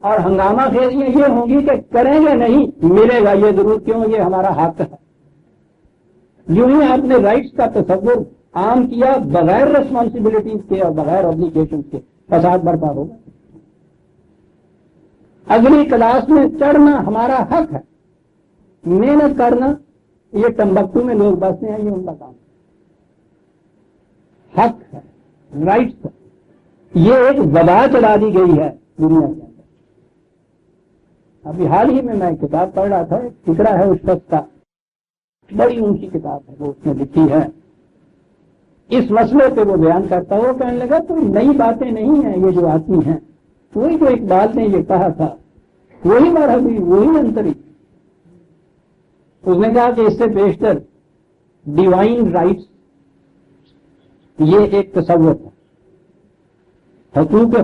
اور ہنگامہ خیزیاں یہ ہوں گی کہ کریں گے نہیں ملے گا یہ ضرور، کیوں یہ ہمارا حق ہے. یوں ہی آپ نے رائٹس کا تصور عام کیا بغیر ریسپانسبلٹیز کے اور بغیر ابلیگیشن کے، فساد برپا ہوگا. اگلی کلاس میں چڑھنا ہمارا حق ہے، محنت کرنا یہ ٹمبکٹو میں لوگ بستے ہیں یہ ان کا کام حق ہے، رائٹس ہے. یہ ایک وبا چلا دی گئی ہے دنیا کے اندر. ابھی حال ہی میں ایک کتاب پڑھ رہا تھا، ایک فکرہ ہے اس وقت کا، بڑی اونچی کتاب ہے وہ اس نے لکھی ہے. اس مسئلے پہ وہ بیان کرتا ہے، وہ کہنے لگا کوئی نئی باتیں نہیں ہیں یہ جو آتی ہیں، وہی جو اقبال نے یہ کہا تھا وہی مرحبی وہی انتری. اس نے کہا کہ اس سے بیشتر ڈیوائن رائٹس یہ ایک تصور ہے، حقوق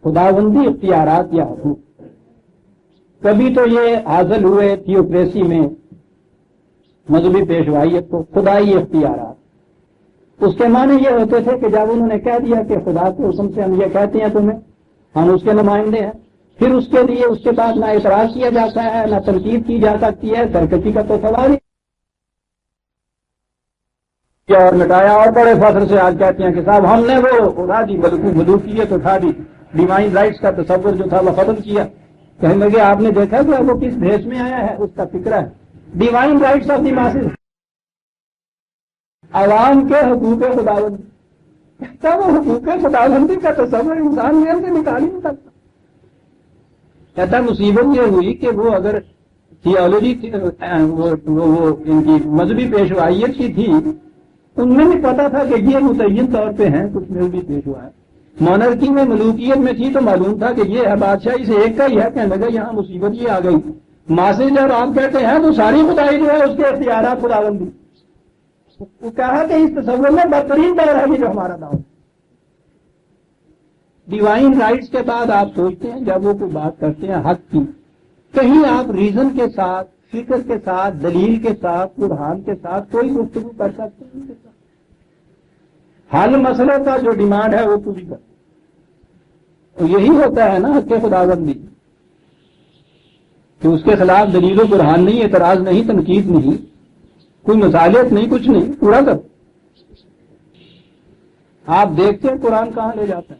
خداوندی اختیارات یا حقوق. کبھی تو یہ حاصل ہوئے تھیوکریسی میں مذہبی پیشوائیت کو خدائی اختیارات. اس کے معنی یہ ہوتے تھے کہ جب انہوں نے کہہ دیا کہ خدا کے حکم سے ہم یہ کہتے ہیں تمہیں ہم اس کے نمائندے ہیں. پھر اس کے لیے اس کے بعد نہ اعتراض کیا جاتا ہے نہ تنقید کی جا سکتی ہے. سرکشی کا تو سوال ہی اور مٹایا. اور بڑے فخر سے آج کہتے ہیں کہ صاحب ہم نے وہ اٹھا دی ملوکیت اٹھا دی, ڈیوائن رائٹس کا تصور جو تھا وہ ختم کیا. کہنے لگے آپ نے دیکھا کہ وہ کس بھیس میں آیا ہے, اس کا فکر ہے divine rights of the masses, عوام کے حقوق خداوندی. کہتا وہ حقوق خداوندی کا تصور انسان میں سے نکال ہی نہیں سکتا. کہتا مصیبت یہ ہوئی کہ وہ اگر تھیولوجی وہ ان کی مذہبی پیشوائیت کی تھی, ان میں بھی پتا تھا کہ یہ متعین طور پہ ہیں, کچھ مذہبی پیشوا ہے. مونرکی میں ملوکیت میں تھی تو معلوم تھا کہ یہ ہے بادشاہی سے ایک کا ہی ہے. کہنے لگا یہاں مصیبت یہ آ گئی, ماسے جب آپ کہتے ہیں تو ساری خدائی جو ہے اس کے اختیارات خداوندی. وہ کہا کہ اس تصور میں بدترین دور ہے جو ہمارا دور. ڈیوائن رائٹس کے بعد آپ سوچتے ہیں جب وہ کوئی بات کرتے ہیں حق کی, کہیں آپ ریزن کے ساتھ, فکر کے ساتھ, دلیل کے ساتھ, برہان کے ساتھ کوئی گفتگو کر سکتے ہیں ان کے ساتھ. حل مسئلے کا جو ڈیمانڈ ہے وہ پوری کر. یہی ہوتا ہے نا حق خداوندی, کہ اس کے خلاف دلیل و برہان نہیں, اعتراض نہیں, تنقید نہیں, کوئی مصالحت نہیں, کچھ نہیں, پورا کر. آپ دیکھتے ہیں قرآن کہاں لے جاتا ہے.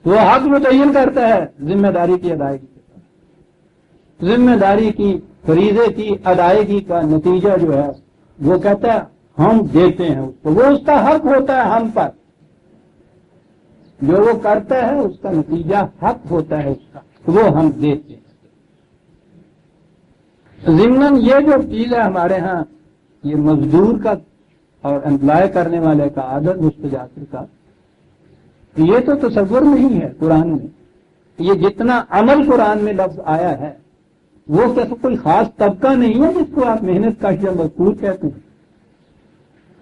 وہ حق متعین کرتا ہے ذمہ داری کی ادائیگی کے ساتھ. ذمہ داری کی فریضے کی ادائیگی کا نتیجہ جو ہے وہ کہتا ہے ہم دیتے ہیں اس کو. وہ اس کا حق ہوتا ہے ہم پر, جو وہ کرتا ہے اس کا نتیجہ حق ہوتا ہے اس کا, وہ ہم دیتے ہیں. ضمن یہ جو چیز ہے ہمارے ہاں, یہ مزدور کا اور امپلائے کرنے والے کا عادت مستجاثر کا, یہ تو تصور نہیں ہے قرآن میں. یہ جتنا عمل قرآن میں لفظ آیا ہے وہ کیسے کوئی خاص طبقہ نہیں ہے جس کو آپ محنت کش یا مزدور کہتے ہیں.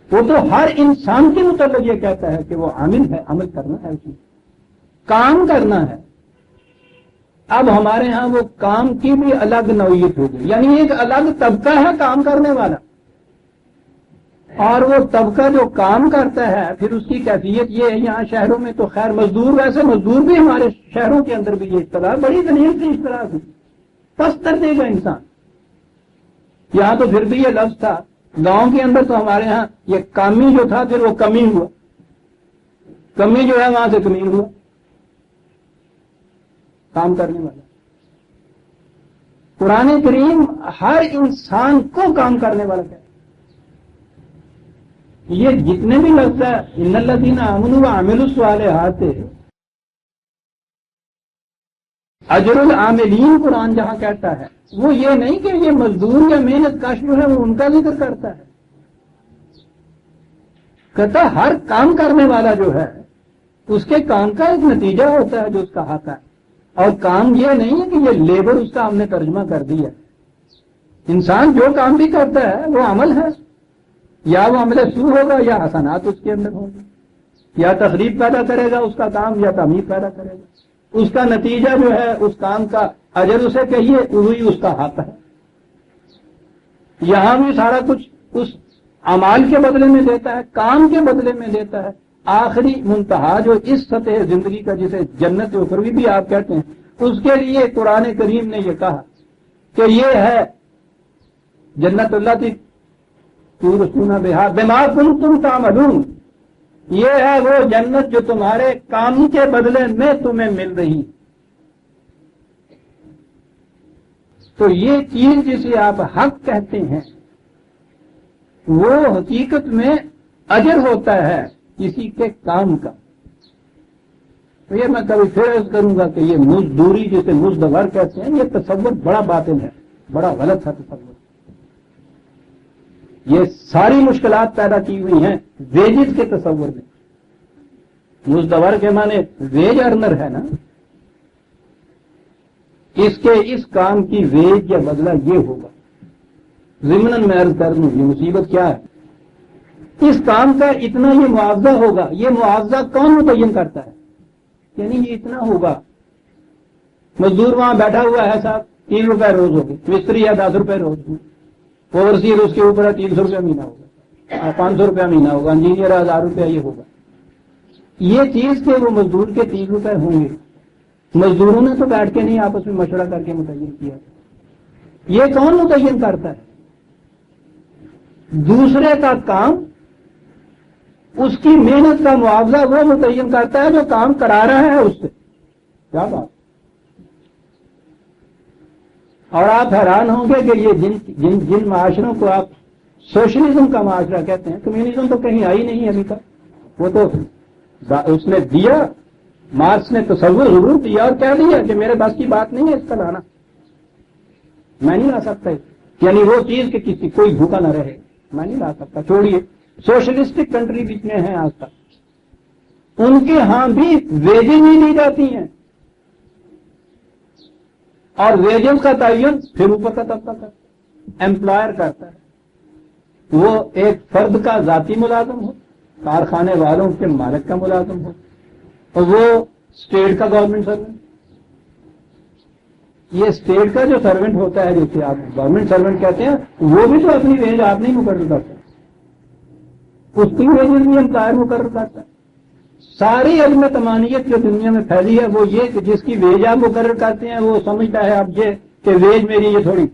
وہ تو ہر انسان کے متعلق یہ کہتا ہے کہ وہ عامل ہے, عمل کرنا ہے, اس میں کام کرنا ہے. اب ہمارے ہاں وہ کام کی بھی الگ نوعیت ہو گئی, یعنی ایک الگ طبقہ ہے کام کرنے والا, اور وہ طبقہ جو کام کرتا ہے پھر اس کی کیفیت یہ ہے. یہاں شہروں میں تو خیر مزدور, ویسے مزدور بھی ہمارے شہروں کے اندر بھی یہ اصطلاح بڑی دلیل سے اصطلاح تھی, پستر دے گا انسان. یہاں تو پھر بھی یہ لفظ تھا, گاؤں کے اندر تو ہمارے ہاں یہ کامی جو تھا پھر وہ کمی ہوا, کمی جو ہے وہاں سے کمی ہوا, کام کرنے والا. قرآن کریم ہر انسان کو کام کرنے والا کہتا ہے. یہ جتنے بھی لفظ ہے ان الذین آمنوا وعملوا الصالحات, اجر العاملین قرآن جہاں کہتا ہے وہ یہ نہیں کہ یہ مزدور یا محنت کش جو ہے وہ ان کا ذکر کرتا ہے. کہتا ہر کام کرنے والا جو ہے اس کے کام کا ایک نتیجہ ہوتا ہے جو اس کا حق ہے. اور کام یہ نہیں ہے کہ یہ لیبر اس کا ہم نے ترجمہ کر دیا. انسان جو کام بھی کرتا ہے وہ عمل ہے, یا وہ عمل سو ہوگا یا حسنات اس کے اندر ہوں گے, یا تقریب پیدا کرے گا اس کا کام یا تعمیر پیدا کرے گا. اس کا نتیجہ جو ہے اس کام کا اجر اسے کہیے وہی اس کا حق ہے. یہاں بھی سارا کچھ اس اعمال کے بدلے میں دیتا ہے, کام کے بدلے میں دیتا ہے. آخری منتہا جو اس سطح زندگی کا جسے جنت اخروی بھی آپ کہتے ہیں, اس کے لیے قرآن کریم نے یہ کہا کہ یہ ہے جنت اللہ کی تورثون بہا بما کنتم تعملون. یہ ہے وہ جنت جو تمہارے کام کے بدلے میں تمہیں مل رہی. تو یہ چیز جسے آپ حق کہتے ہیں وہ حقیقت میں اجر ہوتا ہے کسی کے کام کا. تو یہ میں کبھی پھر عرض کروں گا کہ یہ مزدوری جسے مزدور کہتے ہیں یہ تصور بڑا باطل ہے, بڑا غلط ہے تصور. یہ ساری مشکلات پیدا کی ہوئی ہیں ویجز کے تصور میں. مزدور کے معنی ویج ارنر ہے نا, اس کے اس کام کی ویج یا بدلہ یہ ہوگا. ضمن میں عرض کر دوں یہ مصیبت کیا ہے, اس کام کا اتنا یہ معاوضہ ہوگا. یہ معاوضہ کون متعین کرتا ہے, یعنی یہ اتنا ہوگا. مزدور وہاں بیٹھا ہوا ہے صاحب, 3 روپے روز ہوگی, مستری ہے 10 روپے روز ہوگی, اوورسیئر اس کے اوپر ہے 300 روپیہ مہینہ ہوگا, 500 روپیہ مہینہ ہوگا, انجینئر 1000 روپیہ یہ ہوگا. یہ چیز کہ وہ مزدور کے 3 روپے ہوں گے، مزدوروں نے تو بیٹھ کے نہیں آپس میں مشورہ کر کے متعین کیا، یہ کون متعین کرتا ہے؟ دوسرے کا کام، اس کی محنت کا معاوضہ وہ متعین کرتا ہے جو کام کرا رہا ہے اس سے. کیا بات. اور آپ حیران ہوں گے کہ یہ جن معاشروں کو آپ سوشلزم کا معاشرہ کہتے ہیں، کمیونزم تو کہیں آئی نہیں ابھی تک. وہ تو اس نے دیا، مارکس نے تصور ضرور دیا اور کہہ دیا کہ میرے بس کی بات نہیں ہے اس کا لانا، میں نہیں لا سکتا، یعنی وہ چیز کہ کسی کوئی بھوکا نہ رہے میں نہیں لا سکتا. چھوڑیے سوشلسٹک کنٹری جتنے ہیں آج تک، ان کے ہاں بھی ویجز نہیں دی جاتی ہیں، اور ویجز کا تعین پھر اوپر کا طبقہ کرتا ہے، امپلائر کرتا ہے. وہ ایک فرد کا ذاتی ملازم ہو، کارخانے والوں کے مالک کا ملازم ہو، اور وہ اسٹیٹ کا گورنمنٹ سرونٹ. یہ اسٹیٹ کا جو سرونٹ ہوتا ہے جسے آپ گورنمنٹ سرونٹ کہتے ہیں، وہ بھی تو اپنی ویج آپ نہیں مقرر کرتا، اس کی ویجز بھی امپلائر مقرر کرتا ہے. ساری علم تمانیت جو دنیا میں پھیلی ہے وہ یہ کہ جس کی ویج آپ مقرر کرتے ہیں وہ سمجھتا ہے اب یہ کہ ویج میری یہ تھوڑی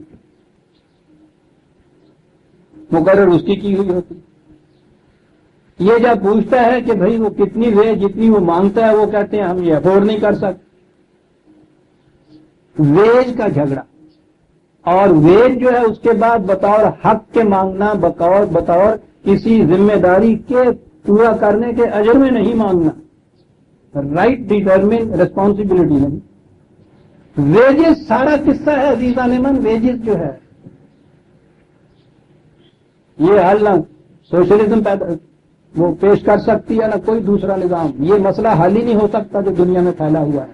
مقرر اس کی ہوئی ہوتی. یہ جب پوچھتا ہے کہ بھائی وہ کتنی ویج جتنی وہ مانگتا ہے، وہ کہتے ہیں ہم یہ افورڈ نہیں کر سکتے. ویج کا جھگڑا، اور ویج جو ہے اس کے بعد بطور حق کے مانگنا، بطور کسی ذمہ داری کے پورا کرنے کے اجر میں نہیں مانگنا، رائٹ ڈیٹرمن ریسپانسبلٹی نہیں. ویجز سارا قصہ ہے عزیزان من. ویجز جو ہے یہ حل نہ سوشلزم وہ پیش کر سکتی ہے نہ کوئی دوسرا نظام. یہ مسئلہ حل ہی نہیں ہو سکتا جو دنیا میں پھیلا ہوا ہے.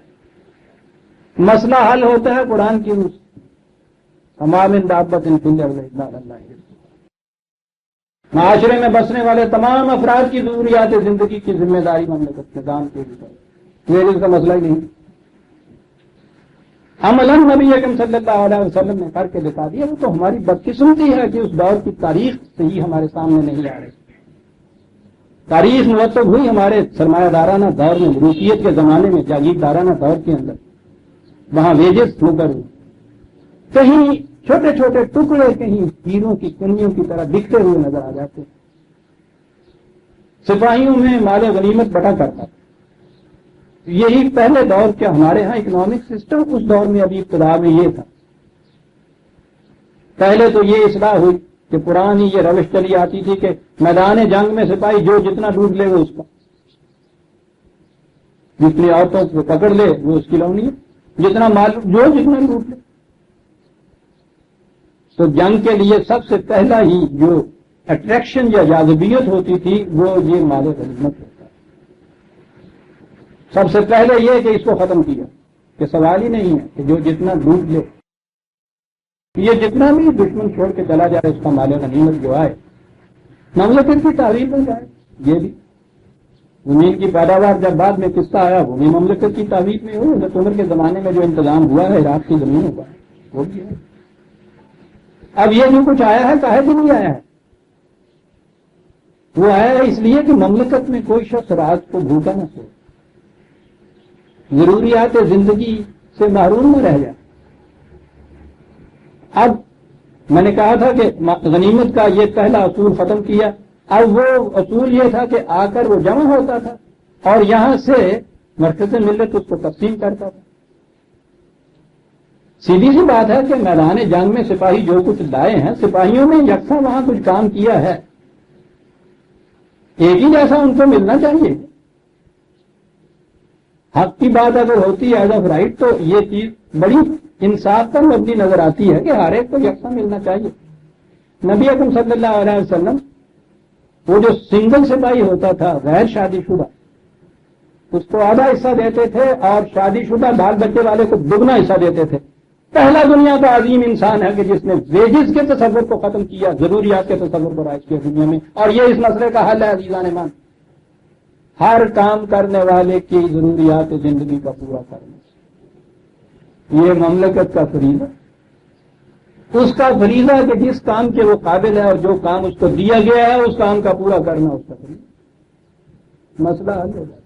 مسئلہ حل ہوتا ہے قرآن کی روح سے. تمام دابت معاشرے میں بسنے والے تمام افراد کی ضروریات زندگی کی ذمہ داری مملکت کے دام کے اوپر. ویجز کا مسئلہ ہی نہیں. عملاً نبی اکرم صلی اللہ علیہ وسلم نے کر کے دکھا دیا. وہ تو ہماری بدقسمتی ہے کہ اس دور کی تاریخ صحیح ہمارے سامنے نہیں آ رہی. تاریخ مرتب ہوئی ہمارے سرمایہ دارانہ دور میں، ملوکیت کے زمانے میں، جاگیردارانہ دور کے اندر. وہاں ویجز مقرر ہوئی. کہیں چھوٹے چھوٹے ٹکڑے کہیں ہیروں کی کنیوں کی طرح دکھتے ہوئے نظر آ جاتے. سپاہیوں میں مال و غنیمت بٹا کرتا تھا. یہی پہلے دور کے ہمارے ہاں اکنامک سسٹم اس دور میں ابھی ابتدا میں یہ تھا. پہلے تو یہ اصلاح ہوئی کہ پرانی یہ روش چلی آتی تھی کہ میدان جنگ میں سپاہی جو جتنا لوٹ لے وہ اس کا، جتنی عورتوں کو پکڑ لے وہ اس کی لونی ہے، جتنا مال جو جتنا لوٹ لے. تو جنگ کے لیے سب سے پہلا ہی جو اٹریکشن یا جاذبیت ہوتی تھی وہ یہ مال غنیمت ہوتا ہے. سب سے پہلے یہ کہ اس کو ختم کیا، کہ سوال ہی نہیں ہے کہ جو جتنا لوٹ لے، یہ جتنا بھی دشمن چھوڑ کے چلا جائے اس کا مال غنیمت جو آئے مملکت کی تعریف میں جائے. یہ بھی زمین کی پیداوار جب بعد میں قصہ آیا وہ بھی مملکت کی تعریف میں ہوئی. حضرت عمر کے زمانے میں جو انتظام ہوا ہے عراق کی زمینوں کا وہ بھی ہے. اب یہ جو کچھ آیا ہے کاہے بھی نہیں آیا ہے؟ وہ آیا ہے اس لیے کہ مملکت میں کوئی شخص رات کو بھوکا نہ سو، ضروریات زندگی سے محروم نہ رہ جائے. اب میں نے کہا تھا کہ غنیمت کا یہ پہلا اصول ختم کیا. اب وہ اصول یہ تھا کہ آ کر وہ جمع ہوتا تھا اور یہاں سے مرکز ملت اس کو تقسیم کرتا تھا. سیدھی سی بات ہے کہ میدان جنگ میں سپاہی جو کچھ لائے ہیں، سپاہیوں نے یکساں وہاں کچھ کام کیا ہے، ایک ہی جیسا ان کو ملنا چاہیے. حق کی بات اگر ہوتی ہے ایز آف رائٹ تو یہ چیز بڑی انصاف پر مبنی نظر آتی ہے کہ ہر ایک کو یکساں ملنا چاہیے. نبی اکرم صلی اللہ علیہ وسلم وہ جو سنگل سپاہی ہوتا تھا غیر شادی شدہ، اس کو آدھا حصہ دیتے تھے اور شادی شدہ بال بچے والے کو دگنا حصہ دیتے تھے. پہلا دنیا کا عظیم انسان ہے کہ جس نے ویجز کے تصور کو ختم کیا، ضروریات کے تصور کو رائج کیا دنیا میں. اور یہ اس مسئلے کا حل ہے عزیزان مان. ہر کام کرنے والے کی ضروریات زندگی کا پورا کرنا، یہ مملکت کا فریضہ، اس کا فریضہ کہ جس کام کے وہ قابل ہے اور جو کام اس کو دیا گیا ہے اس کام کا پورا کرنا اس کا فریضہ. مسئلہ حل ہو جاتا ہے.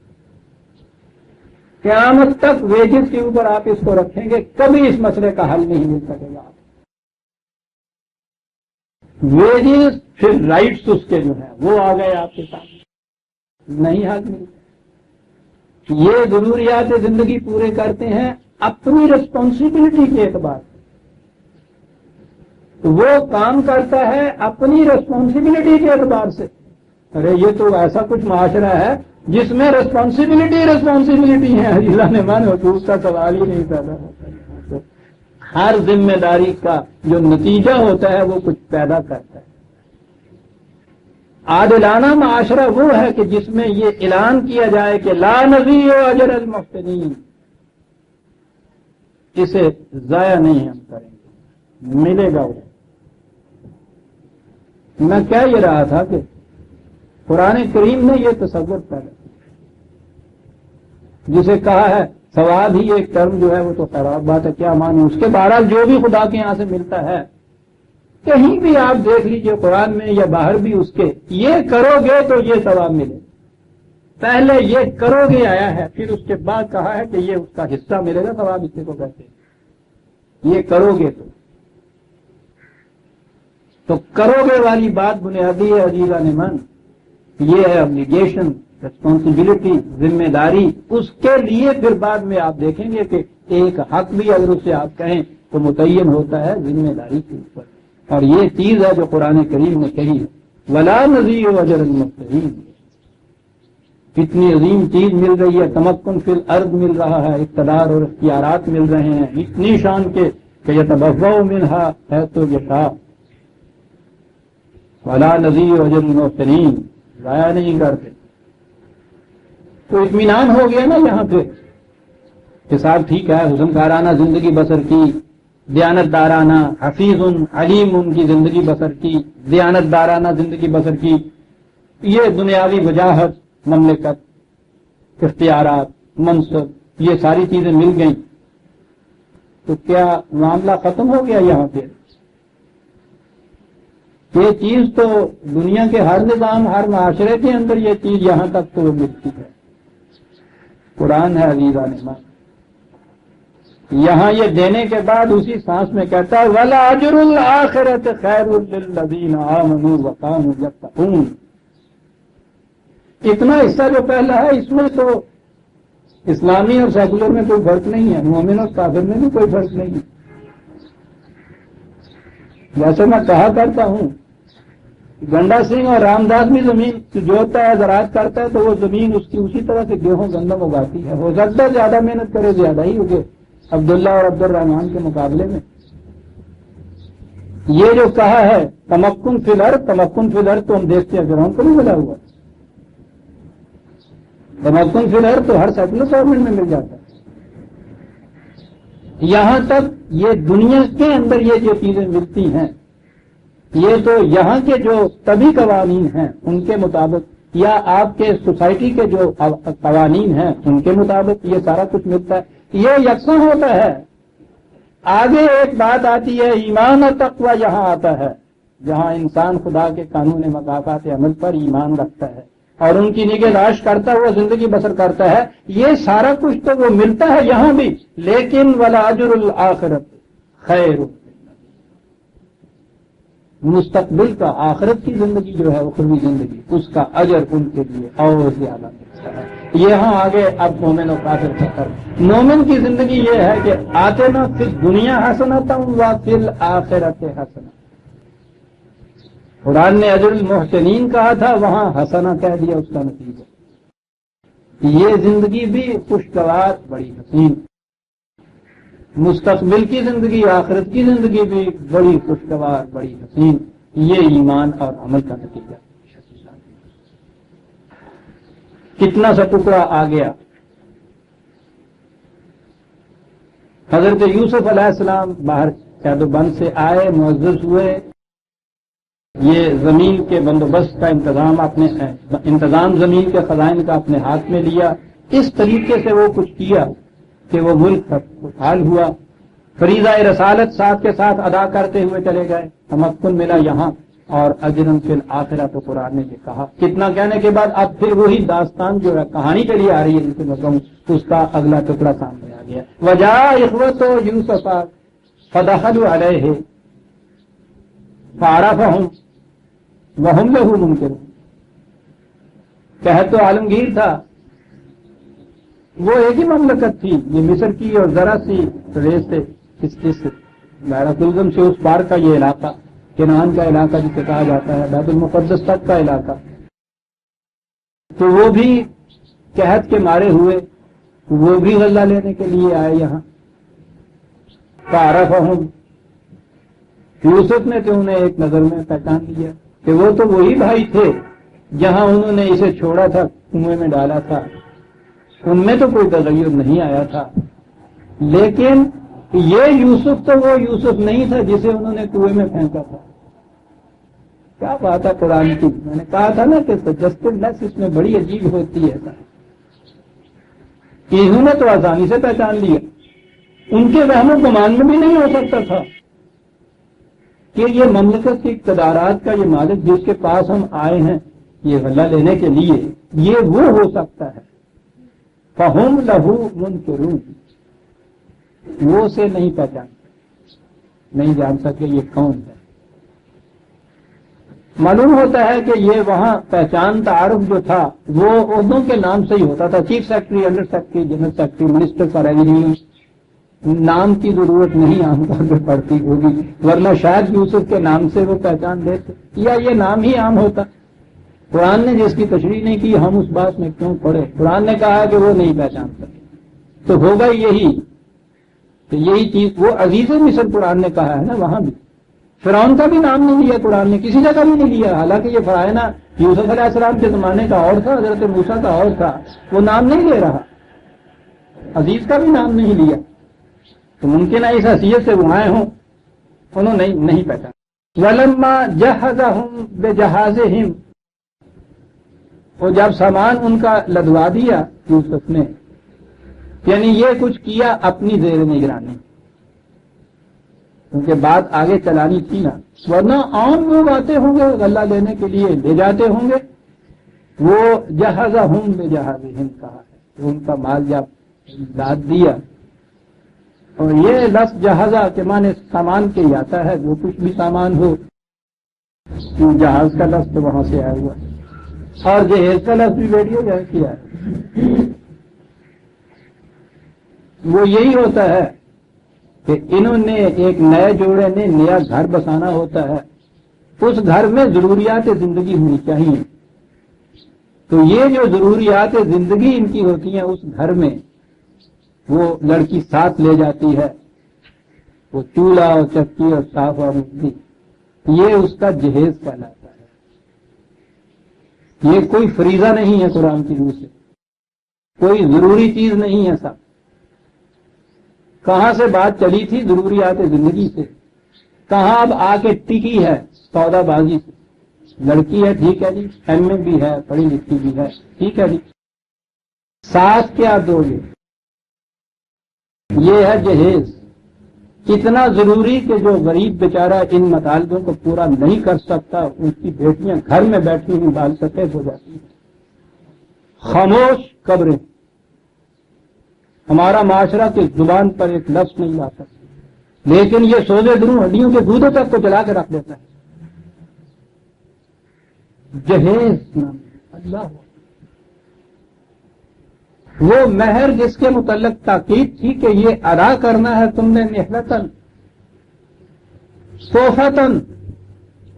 قیامت تک ویجز کے اوپر آپ اس کو رکھیں گے، کبھی اس مسئلے کا حل نہیں مل سکے گا. ویجز پھر رائٹس اس کے جو ہیں وہ آ گئے آپ کے سامنے، نہیں حل ملتا. یہ ضروریات زندگی پورے کرتے ہیں اپنی رسپانسبلٹی کے اعتبار سے، وہ کام کرتا ہے اپنی رسپانسبلٹی کے اعتبار سے. ارے یہ تو ایسا کچھ معاشرہ ہے جس میں رسپانسبلٹی ہے، اللہ نے مان حقوق کا سوال ہی نہیں پیدا ہوتا. ہر ذمہ داری کا جو نتیجہ ہوتا ہے وہ کچھ پیدا کرتا ہے. عادلانہ معاشرہ وہ ہے کہ جس میں یہ اعلان کیا جائے کہ لا نضیع اجر المحسنین، اسے ضائع نہیں ہم کریں گے، ملے گا وہ. میں کہہ یہ رہا تھا کہ قرآن کریم نے یہ تصور پیدا جسے کہا ہے ثواب ہی ایک ٹرم جو ہے وہ تو خراب بات ہے، کیا مانے اس کے. بہرحال جو بھی خدا کے یہاں سے ملتا ہے، کہیں بھی آپ دیکھ لیجئے قرآن میں یا باہر بھی اس کے، یہ کرو گے تو یہ ثواب ملے. پہلے یہ کرو گے آیا ہے، پھر اس کے بعد کہا ہے کہ یہ اس کا حصہ ملے گا، ثواب اس کو کہتے ہیں. یہ کرو گے تو کرو گے والی بات بنیادی ہے عزیزان من. یہ ہے ابلیگیشن، ریسپانسبلٹی، ذمہ داری. اس کے لیے پھر بعد میں آپ دیکھیں گے کہ ایک حق بھی اگر اسے آپ کہیں تو متعین ہوتا ہے ذمہ داری کے اوپر. اور یہ چیز ہے جو قرآن کریم نے کہی ہے، ولا نضیع اجر المحسنین. کتنی عظیم چیز مل رہی ہے، تمکن فی الارض مل رہا ہے، اقتدار اور اختیارات مل رہے ہیں اتنی شان کے کہ یتبوأ منہا حیث یشاء. ولا نضیع اجر المحسنین، ضائع نہیں کرتے. تو اطمینان ہو گیا نا یہاں پہ کہ صاحب ٹھیک ہے، حسن کارانہ زندگی بسر کی، دیانت دارانہ، حفیظ علیم ان کی زندگی بسر کی، دیانت دارانہ زندگی بسر کی. یہ دنیاوی وجاہت، مملکت، اختیارات، منصب، یہ ساری چیزیں مل گئیں تو کیا معاملہ ختم ہو گیا یہاں پہ؟ یہ چیز تو دنیا کے ہر نظام، ہر معاشرے کے اندر یہ چیز یہاں تک تو وہ ملتی ہے. قرآن ہے عزیزان من، یہاں یہ دینے کے بعد اسی سانس میں کہتا ہے وَلَأَجْرُ الْآخِرَةِ خَيْرٌ لِّلَّذِينَ آمَنُوا وَكَانُوا يَتَّقُونَ. اتنا حصہ جو پہلا ہے اس میں تو اسلامی اور سیکولر میں کوئی فرق نہیں ہے، مومن اور کافر میں بھی کوئی فرق نہیں ہے. جیسے میں کہا کرتا ہوں، گنڈا سنگھ اور رام داس بھی زمین جوتتا ہے، زراعت کرتا ہے تو وہ زمین اس کی اسی طرح سے گیہوں گندم اگاتی ہے. ہو سکتا ہے زیادہ محنت کرے، زیادہ ہی ہوگے عبداللہ اور عبد الرحمان کے مقابلے میں. یہ جو کہا ہے تمکن فی الارض، تمکن فی الارض تو ہم دیکھتے ہیں فرعون کو نہیں ملا ہوا. تمکن فی الارض تو ہر سیکولر گورنمنٹ میں مل جاتا ہے. یہاں تک یہ دنیا کے اندر یہ جو چیزیں ملتی ہیں، یہ تو یہاں کے جو طبی قوانین ہیں ان کے مطابق یا آپ کے سوسائٹی کے جو قوانین ہیں ان کے مطابق یہ سارا کچھ ملتا ہے، یہ یکساں ہوتا ہے. آگے ایک بات آتی ہے ایمان اور تقوی، یہاں آتا ہے جہاں انسان خدا کے قانون مقاصد عمل پر ایمان رکھتا ہے اور ان کی نگہداشت کرتا ہوا زندگی بسر کرتا ہے. یہ سارا کچھ تو وہ ملتا ہے یہاں بھی، لیکن وَلَأَجْرُ الْآخِرَةِ خَيْرٌ، مستقبل کا آخرت کی زندگی جو ہے اخروی زندگی، اس کا اجر ان کے لیے اور زیادہ ملتا ہے. یہاں آگے اب مومن و کافر کا فرق. مومن کی زندگی یہ ہے کہ آتنا فی الدنیا حسنۃ و فی الآخرۃ حسنۃ. قرآن نے اجر المحسنین کہا تھا، وہاں حسنہ کہہ دیا اس کا نتیجہ. یہ زندگی بھی خوشگوار، بڑی حسین. مستقبل کی زندگی، آخرت کی زندگی بھی بڑی خوشگوار، بڑی حسین. یہ ایمان اور عمل کا نتیجہ. کتنا سا ٹکڑا آ گیا. حضرت یوسف علیہ السلام باہر قید و بند سے آئے، معزز ہوئے. یہ زمین کے بندوبست کا انتظام زمین کے خزائن کا اپنے ہاتھ میں لیا. اس طریقے سے وہ کچھ کیا کہ وہ ملک خوشحال ہوا. فریضہ رسالت ساتھ کے ساتھ ادا کرتے ہوئے چلے گئے، تمکن ملا یہاں اور اجرن فی الآخرہ تو قرآن نے یہ کہا. کتنا کہنے کے بعد اب پھر وہی داستان جو ہے کہانی کے لیے آ رہی ہے جسے میں کہوں اس کا اگلا ٹکڑا سامنے آ گیا. وجاء اخوۃ یوسف فدخلوا علیہ فعرفہم وہم لہ منکرون. قحط تو عالمگیر تھا, وہ ایک ہی مملکت تھی, یہ مصر کی, اور ذرا سی ریس سے اس بحیرہ کلزم سے اس پار کا یہ علاقہ, کنعان کا علاقہ جسے کہا جاتا ہے, بیت المقدس تک کا علاقہ, تو وہ بھی قحط کے مارے ہوئے, وہ بھی غلہ لینے کے لیے آئے یہاں. فعرفہم, یوسف نے تو انہیں ایک نظر میں پہچان لیا کہ وہ تو وہی بھائی تھے جہاں انہوں نے اسے چھوڑا تھا, کنویں میں ڈالا تھا. ان میں تو کوئی تغیر نہیں آیا تھا, لیکن یہ یوسف تو وہ یوسف نہیں تھا جسے انہوں نے کنویں میں پھینکا تھا. کیا بات ہے قرآن کی. میں نے کہا تھا نا کہ سجسٹڈنیس اس میں بڑی عجیب ہوتی ہے. انہوں نے تو آسانی سے پہچان لیا, ان کے وہم و گمان میں بھی نہیں ہو سکتا تھا کہ یہ مملکت کے اقتدارات کا یہ مالک جس کے پاس ہم آئے ہیں یہ غلہ لینے کے لیے, یہ وہ ہو سکتا ہے. فہم لہو منکرون, وہ سے نہیں پہچان, نہیں جان سکے یہ کون ہے. معلوم ہوتا ہے کہ یہ وہاں پہچان تعارف جو تھا وہ عہدوں کے نام سے ہی ہوتا تھا, chief secretary, under secretary, general secretary, minister for education. نام کی ضرورت نہیں عام طور پہ پڑتی ہوگی, ورنہ شاید یوسف کے نام سے وہ پہچان دیتے, یا یہ نام ہی عام ہوتا. قرآن نے جس کی تشریح نہیں کی ہم اس بات میں کیوں پڑھے. قرآن نے کہا کہ وہ نہیں پہچان سکے, تو ہوگا یہی کہ یہی چیز وہ عزیز مصر قرآن نے کہا ہے نا, وہاں بھی فرعون کا بھی نام نہیں لیا قرآن نے, کسی جگہ بھی نہیں لیا. حالانکہ یہ فرعون یوسف علیہ السلام کے زمانے کا اور تھا, حضرت موسیٰ کا اور تھا, وہ نام نہیں لے رہا, عزیز کا بھی نام نہیں لیا. تو ممکن ہے اس حیثیت سے وہ آئے ہوں, انہوں نے نہیں پہچانا. وَلَمَّا جَهَّزَهُم بِجَهَازِهِمْ, وہ جب سامان ان کا لدوا دیا یوسف نے, یعنی یہ کچھ کیا اپنی زیر نگرانی, کیونکہ بات آگے چلانی تھی نا, ورنہ عام لوگ آتے ہوں گے غلہ لینے کے لیے, لے جاتے ہوں گے. وہ جہزہم بجہازہم کہا ہے, ان کا مال جب لاد دیا, اور یہ لفظ جہازہ کے معنی سامان کے ہی آتا ہے, جو کچھ بھی سامان ہو, جہاز کا لفظ تو وہاں سے آیا ہوا, اور جہیز کا لفظ بھی ریڈیو جہاز کیا ہے. وہ یہی ہوتا ہے کہ انہوں نے ایک نئے جوڑے نے نیا گھر بسانا ہوتا ہے, اس گھر میں ضروریات زندگی ہونی چاہیے. تو یہ جو ضروریات زندگی ان کی ہوتی ہیں اس گھر میں وہ لڑکی ساتھ لے جاتی ہے, وہ چولہا اور چکی اور صاف اور مٹی, یہ اس کا جہیز کہلاتا ہے. یہ کوئی فریضہ نہیں ہے قرآن کی روح سے, کوئی ضروری چیز نہیں ہے. سب کہاں سے بات چلی تھی ضروریات زندگی سے, کہاں اب آ کے ٹکی ہے سودا بازی سے. لڑکی ہے ٹھیک ہے جی, ایم اے بھی ہے, پڑھی لکھی بھی ہے, ٹھیک ہے جی, ساتھ کیا دو گے, یہ ہے جہیز. اتنا ضروری کہ جو غریب بیچارہ ان مطالبوں کو پورا نہیں کر سکتا, ان کی بیٹیاں گھر میں بیٹھی ہوئی بال سفید ہو جاتی ہیں. خاموش قبریں, ہمارا معاشرہ کی زبان پر ایک لفظ نہیں لا سکتا, لیکن یہ سوزے دروں ہڈیوں کے دودھوں تک کو جلا کے رکھ دیتا ہے. جہیز نام اللہ, وہ مہر جس کے متعلق تاکید تھی کہ یہ ادا کرنا ہے تم نے نہلتن صوفتن,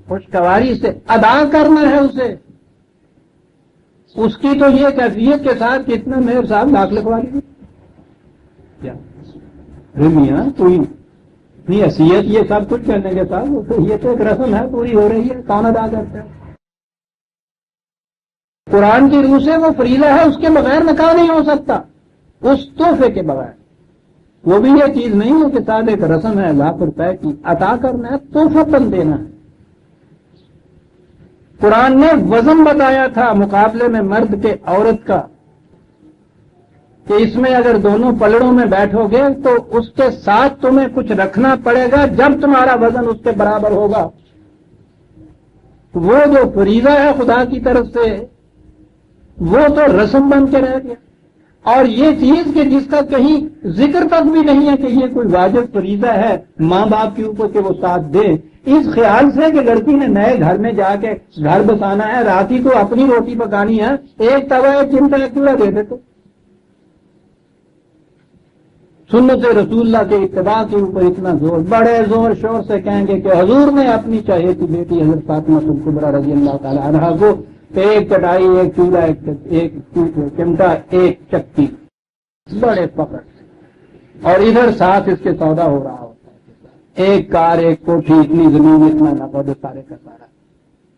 خوشگواری سے ادا کرنا ہے اسے. اس کی تو یہ کیفیت کے ساتھ کتنا مہر صاحب لاکھ لکھوا لیجیے میاں, کوئی نہیں حیثیت یہ سب کچھ کرنے کے ساتھ یہ تو ایک رسم ہے, پوری ہو رہی ہے, کون ادا کرتا ہے. قرآن کی روح سے وہ فریضہ ہے, اس کے بغیر نکاح نہیں ہو سکتا, اس تحفے کے بغیر. وہ بھی یہ چیز نہیں ہے کہ ساتھ ایک رسم ہے ₹1,00,000 کی, عطا کرنا ہے, تحفہ پن دینا ہے. قرآن نے وزن بتایا تھا مقابلے میں مرد کے عورت کا, کہ اس میں اگر دونوں پلڑوں میں بیٹھو گے تو اس کے ساتھ تمہیں کچھ رکھنا پڑے گا جب تمہارا وزن اس کے برابر ہوگا. وہ جو فریضہ ہے خدا کی طرف سے وہ تو رسم بن کے رہ گیا، اور یہ چیز کہ جس کا کہیں ذکر تک بھی نہیں ہے کہ یہ کوئی واجب فریضہ ہے ماں باپ کے اوپر کہ وہ ساتھ دیں، اس خیال سے کہ لڑکی نے نئے گھر میں جا کے گھر بسانا ہے، رات ہی کو اپنی روٹی پکانی ہے، ایک توا ایک چمٹا ایک چولہا دے دیتے۔ سنت رسول اللہ کے اتباع کے اوپر اتنا زور، بڑے زور شور سے کہیں گے کہ حضور نے اپنی چہیتی بیٹی حضرت فاطمہ الکبریٰ رضی اللہ تعالی عنہا کو ایک چٹائی ایک چولہا ایک چمٹا ایک چکی بڑے فخر سے، اور ادھر ساتھ اس کے سودا ہو رہا ہوتا ہے، ایک کار ایک کوٹھی اتنی زمین اتنا نقد سارے کا سارا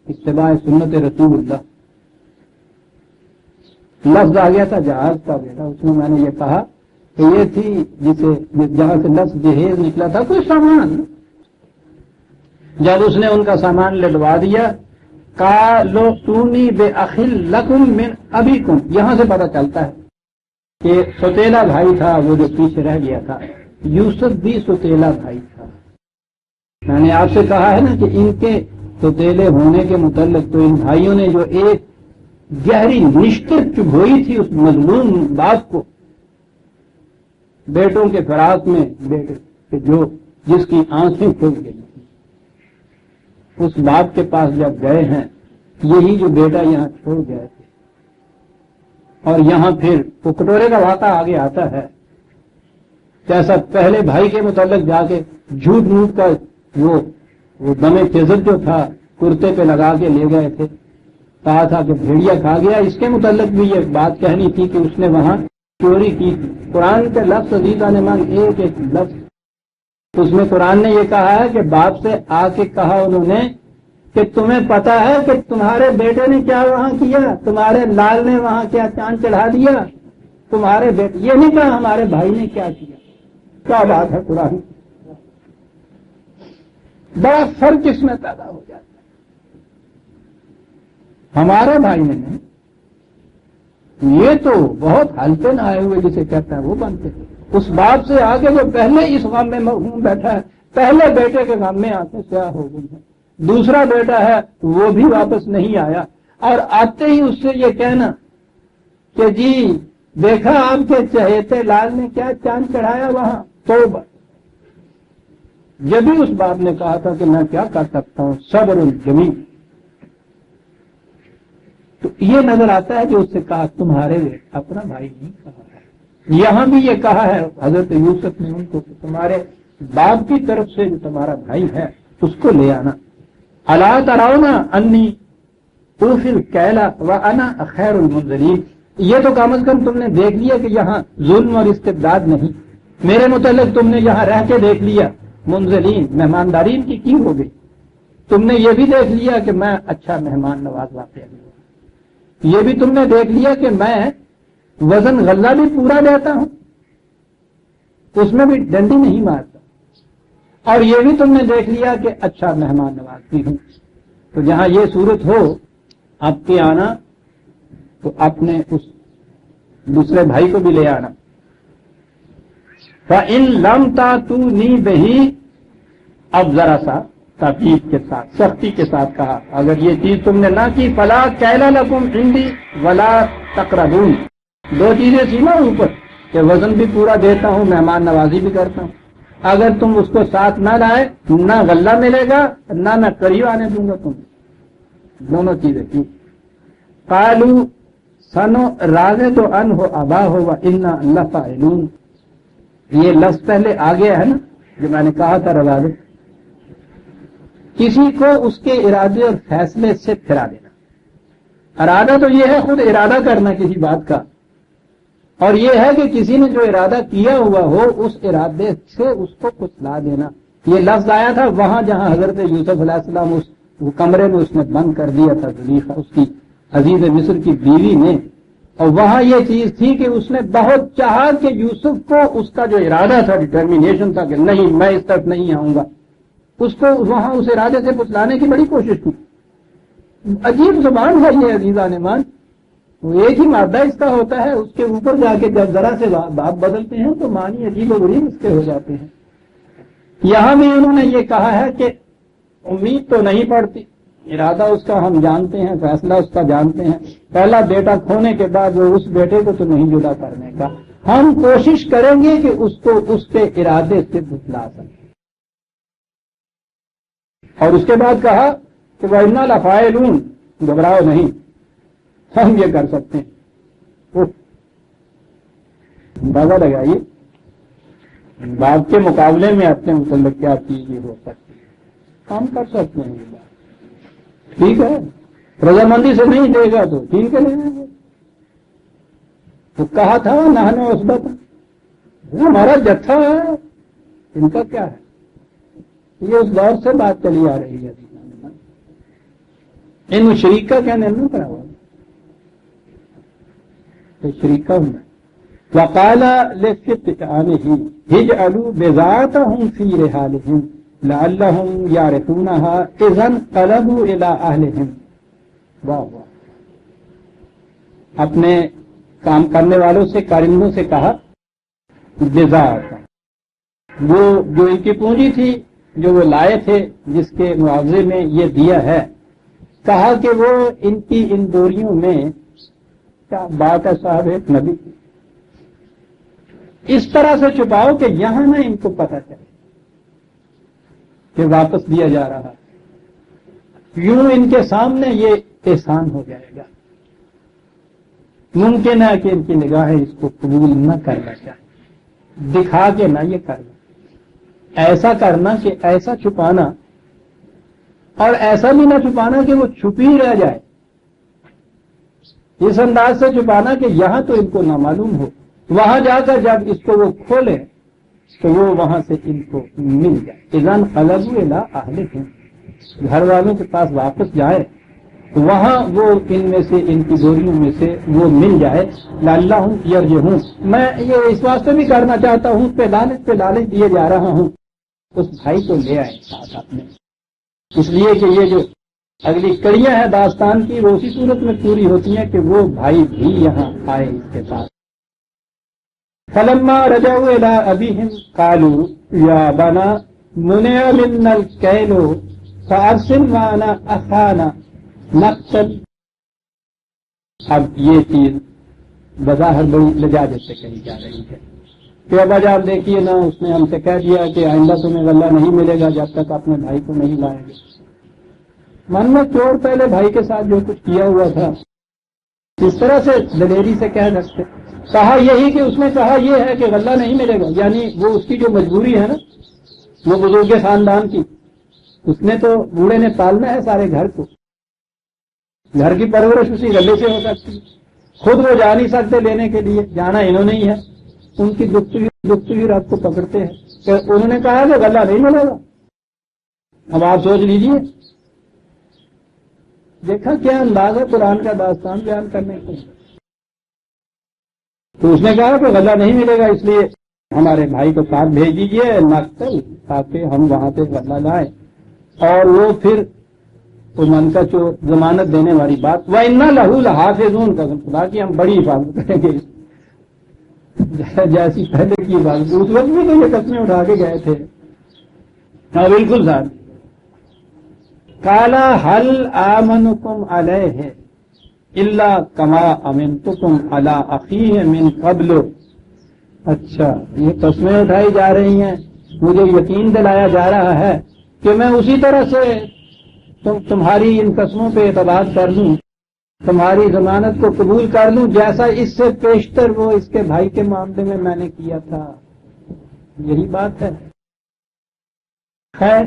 اتباع سنت رسول اللہ۔ لفظ آ گیا تھا جہاز کا بیٹا، اس میں میں نے یہ کہا کہ یہ تھی جہاں سے لفظ جہیز نکلا تھا کوئی سامان، جب اس نے ان کا سامان لدوا دیا قالوا ائتونی بأخ لکم من ابیکم، یہاں سے پتہ چلتا ہے کہ سوتیلا بھائی تھا وہ جو پیچھے رہ گیا تھا، یوسف بھی سوتیلا بھائی تھا۔ میں نے آپ سے کہا ہے نا کہ ان کے سوتیلے ہونے کے متعلق تو ان بھائیوں نے جو ایک گہری نشتر چبھوئی تھی اس مظلوم باپ کو، بیٹوں کے فراق میں بیٹے جو جس کی آنکھیں کھل گئی تھی، اس باپ کے پاس جب گئے ہیں، یہی جو بیٹا یہاں چھوڑ گئے تھے، اور یہاں پھر وہ کٹورے کا واقعہ آگے آتا ہے، جیسا پہلے بھائی کے متعلق جا کے جھوٹ موٹ کا وہ دمے تیزت جو تھا کرتے پہ لگا کے لے گئے تھے، کہا تھا کہ بھیڑیا کھا گیا، اس کے متعلق بھی یہ بات کہنی تھی کہ اس نے وہاں چوری کی تھی۔ قرآن کے لفظ عزیزان ایمان ایک ایک لفظ، اس میں قرآن نے یہ کہا ہے کہ باپ سے آ کے کہا انہوں نے کہ تمہیں پتا ہے کہ تمہارے بیٹے نے کیا وہاں کیا، تمہارے لال نے وہاں کیا چاند چڑھا دیا، تمہارے بیٹے، یہ نہیں کہا ہمارے بھائی نے کیا کیا۔ کیا بات ہے قرآن، بڑا فرق اس میں پیدا ہو جاتا ہے۔ ہمارے بھائی نے نہیں، یہ تو بہت حلقے نہ آئے ہوئے جسے کہتا ہے وہ بنتے تھے۔ اس باپ سے آگے جو پہلے اس غم میں مرحوم بیٹھا ہے، پہلے بیٹے کے غم میں آنکھیں سیاہ ہو گئی ہیں، دوسرا بیٹا ہے وہ بھی واپس نہیں آیا، اور آتے ہی اس سے یہ کہنا کہ جی دیکھا آپ کے چہیتے لال نے کیا چاند چڑھایا وہاں، توبہ۔ جب بھی اس باپ نے کہا تھا کہ میں کیا کر سکتا ہوں، صبر الجمیل، تو یہ نظر آتا ہے کہ اس سے کہا تمہارے اپنا بھائی نہیں کہا ہے۔ یہاں بھی یہ کہا ہے حضرت یوسف نے ان کو کہ تمہارے باپ کی طرف سے جو تمہارا بھائی ہے اس کو لے آنا۔ الا ترون انی اوفی الکیل وانا خیر المنزلین، یہ تو کم از کم تم نے دیکھ لیا کہ یہاں ظلم اور استبداد نہیں، میرے متعلق تم نے یہاں رہ کے دیکھ لیا، منزلین مہمانداری ان کی ہو گئی، تم نے یہ بھی دیکھ لیا کہ میں اچھا مہمان نواز واقع ہوں، یہ بھی تم نے دیکھ لیا کہ میں وزن غلہ بھی پورا دیتا ہوں، اس میں بھی ڈنڈی نہیں مارتا، اور یہ بھی تم نے دیکھ لیا کہ اچھا مہمان نواز بھی ہوں۔ تو جہاں یہ صورت ہو آپ کے آنا تو اپنے اس دوسرے بھائی کو بھی لے آنا۔ فَإِن لَمْ تَأْتُونِي بِهِ، اب ذرا سا تاکید کے ساتھ سختی کے ساتھ کہا اگر یہ چیز تم نے نہ کی فلا کیل لکم عندی ولا تقربون، دو چیزیں تھی نا اوپر کہ وزن بھی پورا دیتا ہوں، مہمان نوازی بھی کرتا ہوں، اگر تم اس کو ساتھ نہ لائے نہ غلہ ملے گا نہ قریب آنے دوں گا تم، دونوں چیزیں کی۔ قالوا سنراغب عنہ اباہ وانا لفاعلون، یہ لفظ پہلے آ گیا ہے نا جو میں نے کہا تھا روادت، کسی کو اس کے ارادے اور فیصلے سے پھرا دینا۔ ارادہ تو یہ ہے خود ارادہ کرنا کسی بات کا، اور یہ ہے کہ کسی نے جو ارادہ کیا ہوا ہو اس ارادے سے اس کو کچلا دینا۔ یہ لفظ آیا تھا وہاں جہاں حضرت یوسف علیہ السلام اس کمرے میں اس نے بند کر دیا تھا زلیخا، اس کی عزیز مصر کی بیوی نے، اور وہاں یہ چیز تھی کہ اس نے بہت چاہا کہ یوسف کو اس کا جو ارادہ تھا، ڈٹرمینیشن تھا کہ نہیں میں اس طرف نہیں آؤں گا، اس کو وہاں اس ارادے سے پچلانے کی بڑی کوشش کی۔ عجیب زبان ہے یہ عزیزان ایمان، وہ ایک ہی مادہ اس کا ہوتا ہے، اس کے اوپر جا کے جب ذرا سے بات بدلتے ہیں تو معنی عجیب و غریب اس کے ہو جاتے ہیں۔ یہاں بھی انہوں نے یہ کہا ہے کہ امید تو نہیں پڑتی، ارادہ اس کا ہم جانتے ہیں، فیصلہ اس کا جانتے ہیں. پہلا بیٹا کھونے کے بعد وہ اس بیٹے کو تو نہیں جدا کرنے کا، ہم کوشش کریں گے کہ اس کو اس کے ارادے سے بتلا سکیں. اور اس کے بعد کہا کہ وَإِنَّا لَفَاعِلُونَ، گھبراؤ نہیں، ہم یہ کر سکتے ہیں. اندازہ لگائیے باپ کے مقابلے میں اپنے متعلق کیا چیز ہو سکتی ہے. ہم کر سکتے ہیں یہ بات، ٹھیک ہے. رضامندی سے نہیں دے گا تو ٹھیک ہے، لے لیں گے. تو کہا تھا نہنے عصبت، ہمارا جتھا ہے، ان کا کیا ہے. یہ اس دور سے بات چلی آ رہی ہے. ان شریک کا کیا نرم کرا ہوا تو شریک کا ہونا. وقال لفتيانه اجعلوا بضاعتهم في رحالهم لعلهم يعرفونها اذا انقلبوا الى اهلهم. واہ واہ. اپنے کام کرنے والوں سے، کارندوں سے کہا بضاعت، وہ جو ان کی پونجی تھی جو وہ لائے تھے جس کے معاوضے میں یہ دیا ہے، کہا کہ وہ ان کی ان ڈوریوں میں، کیا بات ہے صاحب، ایک نبی اس طرح سے چھپاؤ کہ یہاں نہ ان کو پتہ چلے کہ واپس دیا جا رہا. یوں ان کے سامنے یہ احسان ہو جائے گا. ممکن ہے کہ ان کی نگاہیں اس کو قبول نہ کرنا چاہیں، دکھا کے نہ یہ کرنا. ایسا کرنا کہ ایسا چھپانا، اور ایسا بھی نہ چھپانا کہ وہ چھپی رہ جائے. اس انداز سے چھپانا کہ یہاں تو ان کو نہ معلوم ہو، وہاں جا کر جب اس کو وہ کھولے تو وہ وہاں سے ان کو مل جائے. اذا انقلبوا الی اہلہم، گھر والوں کے پاس واپس جائے تو وہاں وہ ان میں سے، ان کی ڈوریوں میں سے وہ مل جائے. لعلہم یرجعون، میں یہ اس واسطے بھی کرنا چاہتا ہوں، پہ لالچ دیے جا رہا ہوں. اس بھائی کو لے آئے ساتھ اپنے، اس لیے کہ یہ جو اگلی کڑیاں ہیں داستان کی وہ اسی صورت میں پوری ہوتی ہیں کہ وہ بھائی بھی یہاں آئے اس کے ساتھ. فلما رجعوا الى ابيهم قالوا يا ابانا منع منا الكيل فارسل معنا اخانا نقتل. اب یہ چیز بظاہر بڑی لجاجت سے کہی جا رہی ہے کہ ابا جان دیکھیے نا، اس نے ہم سے کہہ دیا کہ آئندہ تمہیں غلہ نہیں ملے گا جب تک اپنے بھائی کو نہیں لائیں گے. من میں چور پہلے بھائی کے ساتھ جو کچھ کیا ہوا تھا، اس طرح سے دلیری سے کہہ سکتے. کہا یہی کہ اس نے کہا یہ ہے کہ غلہ نہیں ملے گا، یعنی وہ اس کی جو مجبوری ہے نا، وہ بزرگ خاندان کی، اس نے تو بوڑھے نے پالنا ہے سارے گھر کو، گھر کی پرورش اسی غلے سے ہو سکتی. خود وہ جا نہیں سکتے لینے کے لیے، جانا انہوں نے ہی ہے. ان کی دکھتی رب کو پکڑتے ہیں کہ انہوں نے کہا کہ غلہ نہیں ملے گا. اب آپ سوچ لیجئے، دیکھا کیا انداز ہے قرآن کا داستان بیان کرنے کا. تو اس نے کہا کہ غلہ نہیں ملے گا، اس لیے ہمارے بھائی کو ساتھ بھیج دیجیے نقتل، تاکہ ہم وہاں سے غلہ لائیں. اور وہ پھر من کا جو ضمانت دینے والی بات، وَإِنَّا لَهُ لَحَافِظُونَ، قسم خدا کی ہم بڑی حفاظت کریں گے جیسی پہلے کی حفاظت. اس وقت بھی تو یہ قسمیں اٹھا کے گئے تھے. ہاں بالکل صاحب. قَالَ هَلْ آمَنُكُمْ عَلَيْهِ إِلَّا كَمَا أَمِنْتُكُمْ عَلَىٰ أَخِيهِ مِنْ قَبْلُ. اچھا، یہ قسمیں اٹھائی جا رہی ہیں، مجھے یقین دلایا جا رہا ہے کہ میں اسی طرح سے تمہاری ان قسموں پہ اعتماد کر لوں، تمہاری ضمانت کو قبول کر لوں، جیسا اس سے پیشتر وہ اس کے بھائی کے معاملے میں نے کیا تھا. یہی بات ہے. خیر،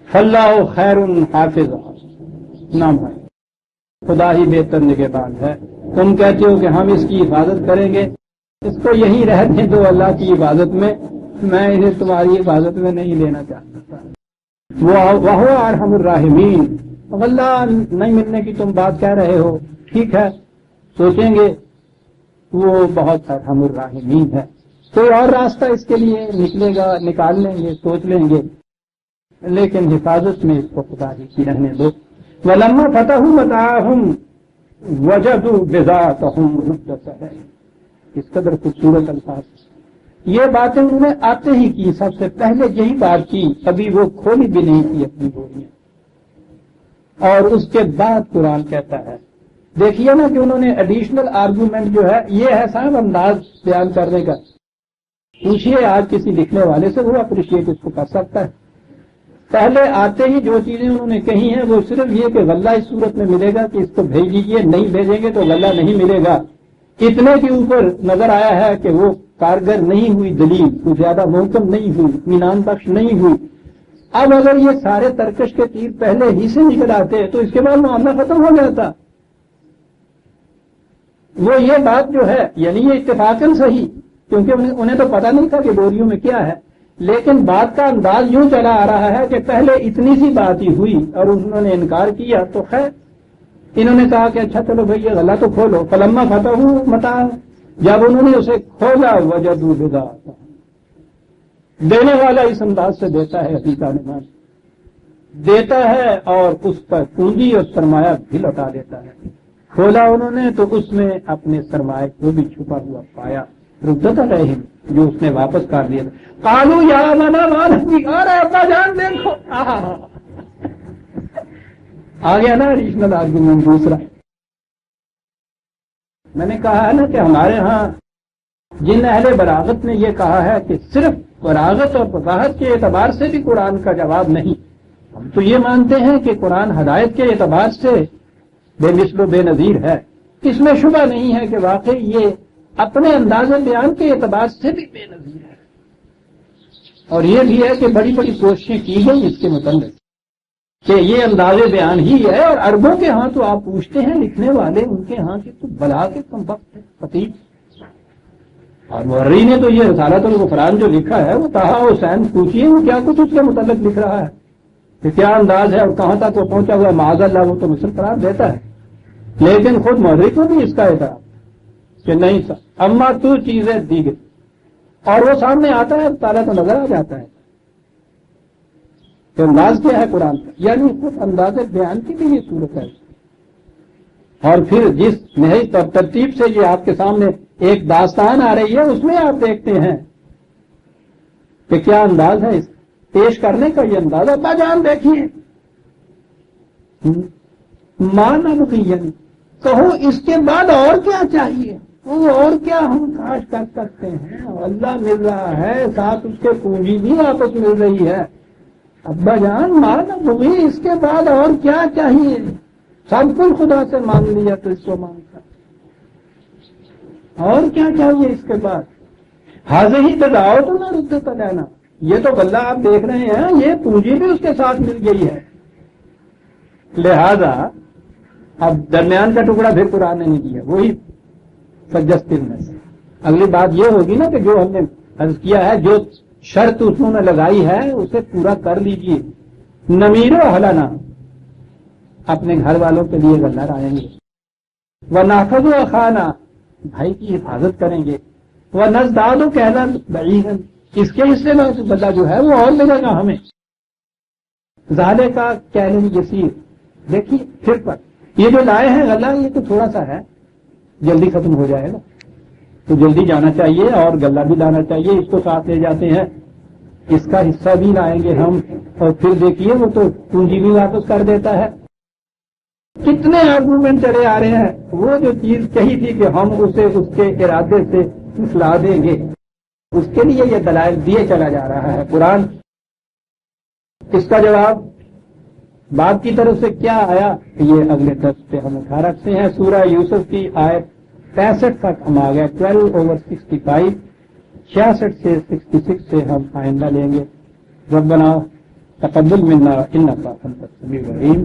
فاللہ خیر حافظ. نہ بھائی، خدا ہی بہتر نگہبان ہے. تم کہتے ہو کہ ہم اس کی حفاظت کریں گے، اس کو یہی رہنے دو اللہ کی حفاظت میں، میں انہیں تمہاری حفاظت میں نہیں لینا چاہتا. وہ ارحم الراحمین. اللہ نہیں ملنے کی تم بات کہہ رہے ہو، ٹھیک ہے، سوچیں گے. وہ بہت ارحم الراحمین ہے. کوئی اور راستہ اس کے لیے نکلے گا، نکال لیں گے، سوچ لیں گے، لیکن حفاظت میں اس کو خدا ہی کی رہنے دو. وَلَمَّا فَتَحُوا مَتَاعَهُمْ وَجَدُوا بِضَاعَتَهُمْ رُدَّتْ. اس قدر خوبصورت الفاظ. یہ باتیں انہوں نے آتے ہی کی، سب سے پہلے یہی بات کی. ابھی وہ کھولی بھی نہیں تھی اپنی بوریاں. اور اس کے بعد قرآن کہتا ہے. دیکھیے نا کہ انہوں نے ایڈیشنل آرگومنٹ جو ہے یہ ہے صاحب انداز بیان کرنے کا. پوچھیے آج کسی لکھنے والے سے، وہ اپریشیٹ اس کو کر سکتا ہے. پہلے آتے ہی جو چیزیں انہوں نے کہی ہیں وہ صرف یہ کہ غلہ اس صورت میں ملے گا کہ اس کو بھیج دیجیے، نہیں بھیجیں گے تو غلہ نہیں ملے گا. اتنے کے اوپر نظر آیا ہے کہ وہ کارگر نہیں ہوئی دلیل، کوئی زیادہ محکم نہیں ہوئی، اطمینان بخش نہیں ہوئی. اب اگر یہ سارے ترکش کے تیر پہلے ہی سے نکل آتے تو اس کے بعد معاملہ ختم ہو جاتا. وہ یہ بات جو ہے یعنی یہ اتفاقاً صحیح، کیونکہ انہیں تو پتہ نہیں تھا کہ ڈوریوں میں کیا ہے، لیکن بات کا انداز یوں چلا آ رہا ہے کہ پہلے اتنی سی بات ہی ہوئی اور انہوں نے انکار کیا تو خیر انہوں نے کہا کہ اچھا چلو بھائی یہ غلہ تو کھولو. فلما فتحوا متاعهم، جب انہوں نے اسے کھولا وجدوا بضاعتهم. دینے والا اس انداز سے دیتا ہے، حقیقت نمان دیتا ہے اور اس پر پونجی اور سرمایہ بھی لوٹا دیتا ہے. کھولا انہوں نے تو اس میں اپنے سرمایہ کو بھی چھپا ہوا پایا. ردت علیہم، جو اس نے واپس کر دیا. قالوا یا ابانا ما نبغي، ارے ابا جان دیکھو آ گیا نا ایڈیشنل آرگومنٹ دوسرا. میں نے کہا ہے نا کہ ہمارے ہاں جن اہل بلاغت نے یہ کہا ہے کہ صرف بلاغت اور فصاحت کے اعتبار سے بھی قرآن کا جواب نہیں. ہم تو یہ مانتے ہیں کہ قرآن ہدایت کے اعتبار سے بے مثل و بے نظیر ہے. اس میں شبہ نہیں ہے کہ واقعی یہ اپنے انداز بیان کے اعتبار سے بھی بے نظیر ہے. اور یہ بھی ہے کہ بڑی بڑی کوششیں کی گئی اس کے متعلق کہ یہ انداز بیان ہی ہے. اور عربوں کے ہاں تو آپ پوچھتے ہیں لکھنے والے، ان کے ہاں کے تو بلا کے کم وقت ہے خطیب. اور مورری نے تو یہ رسالۃ الغفران جو لکھا ہے وہ طہا حسین پوچھیے وہ کیا کچھ اس کے متعلق لکھ رہا ہے کہ کیا انداز ہے اور کہاں تک وہ پہنچا ہوا ہے. معاذ اللہ وہ تو مصر قرار دیتا ہے، لیکن خود مورری کو بھی اس کا اعتراف کہ نہیں سر اما تو چیزیں دی گئی. اور وہ سامنے آتا ہے تعالیٰ تو نظر آ جاتا ہے کہ انداز کیا ہے قرآن کا. یعنی خود انداز بیان کی بھی یہ صورت ہے. اور پھر جس نہی ترتیب سے یہ آپ کے سامنے ایک داستان آ رہی ہے اس میں آپ دیکھتے ہیں کہ کیا انداز ہے اس پیش کرنے کا. یہ انداز ابا جان دیکھیے مانا یعنی کہو اس کے بعد اور کیا چاہیے، وہ اور کیا ہم کاش کر سکتے ہیں. اللہ مل رہا ہے، ساتھ اس کے پونجی بھی واپس مل رہی ہے. ابا جان مانا تمہیں اس کے بعد اور کیا چاہیے، سب کچھ خدا سے مانگ لیا تو اس کو مانگتا اور کیا چاہیے اس کے بعد. حاضر ہی بتاؤ تو نہ ردت لینا. یہ تو غلہ آپ دیکھ رہے ہیں یہ پونجی بھی اس کے ساتھ مل گئی ہے. لہذا اب درمیان کا ٹکڑا پھر قرآن نے نہیں دیا، وہی سجستر میں سے. اگلی بات یہ ہوگی نا کہ جو ہم نے عرض کیا ہے جو شرط انہوں نے لگائی ہے اسے پورا کر لیجیے. نمیر و حلانا، اپنے گھر والوں کے لیے غلہ لائیں گے. وہ نافذ و خانہ، بھائی کی حفاظت کریں گے. وہ نزداد و کہنا بعیداً، اس کے حصے میں بدلہ جو ہے وہ اور ملے گا ہمیں. زالے کا کہنے یسیر، دیکھیے پھر پر یہ جو لائے ہیں غلہ یہ تو تھوڑا سا ہے، جلدی ختم ہو جائے گا تو جلدی جانا چاہیے اور غلہ بھی لانا چاہیے. اس کو ساتھ لے جاتے ہیں، اس کا حصہ بھی لائیں گے ہم. اور پھر دیکھیے وہ تو پونجی بھی واپس کر دیتا ہے. کتنے آرگومنٹ چلے آ رہے ہیں. وہ جو چیز کہی تھی کہ ہم اسے اس کے ارادے سے اصلاح دیں گے، اس کے لیے یہ دلائل دیے چلا جا رہا ہے قرآن. اس کا جواب باپ کی طرف سے کیا آیا یہ اگلے درس پہ ہم اٹھا رکھتے ہیں. سورہ یوسف کی آیت 65 تک ہم آ گئے. 12/65، 66 سے 66 سے ہم آئندہ لیں گے. ربنا تقبل منا انک انت السمیع العلیم.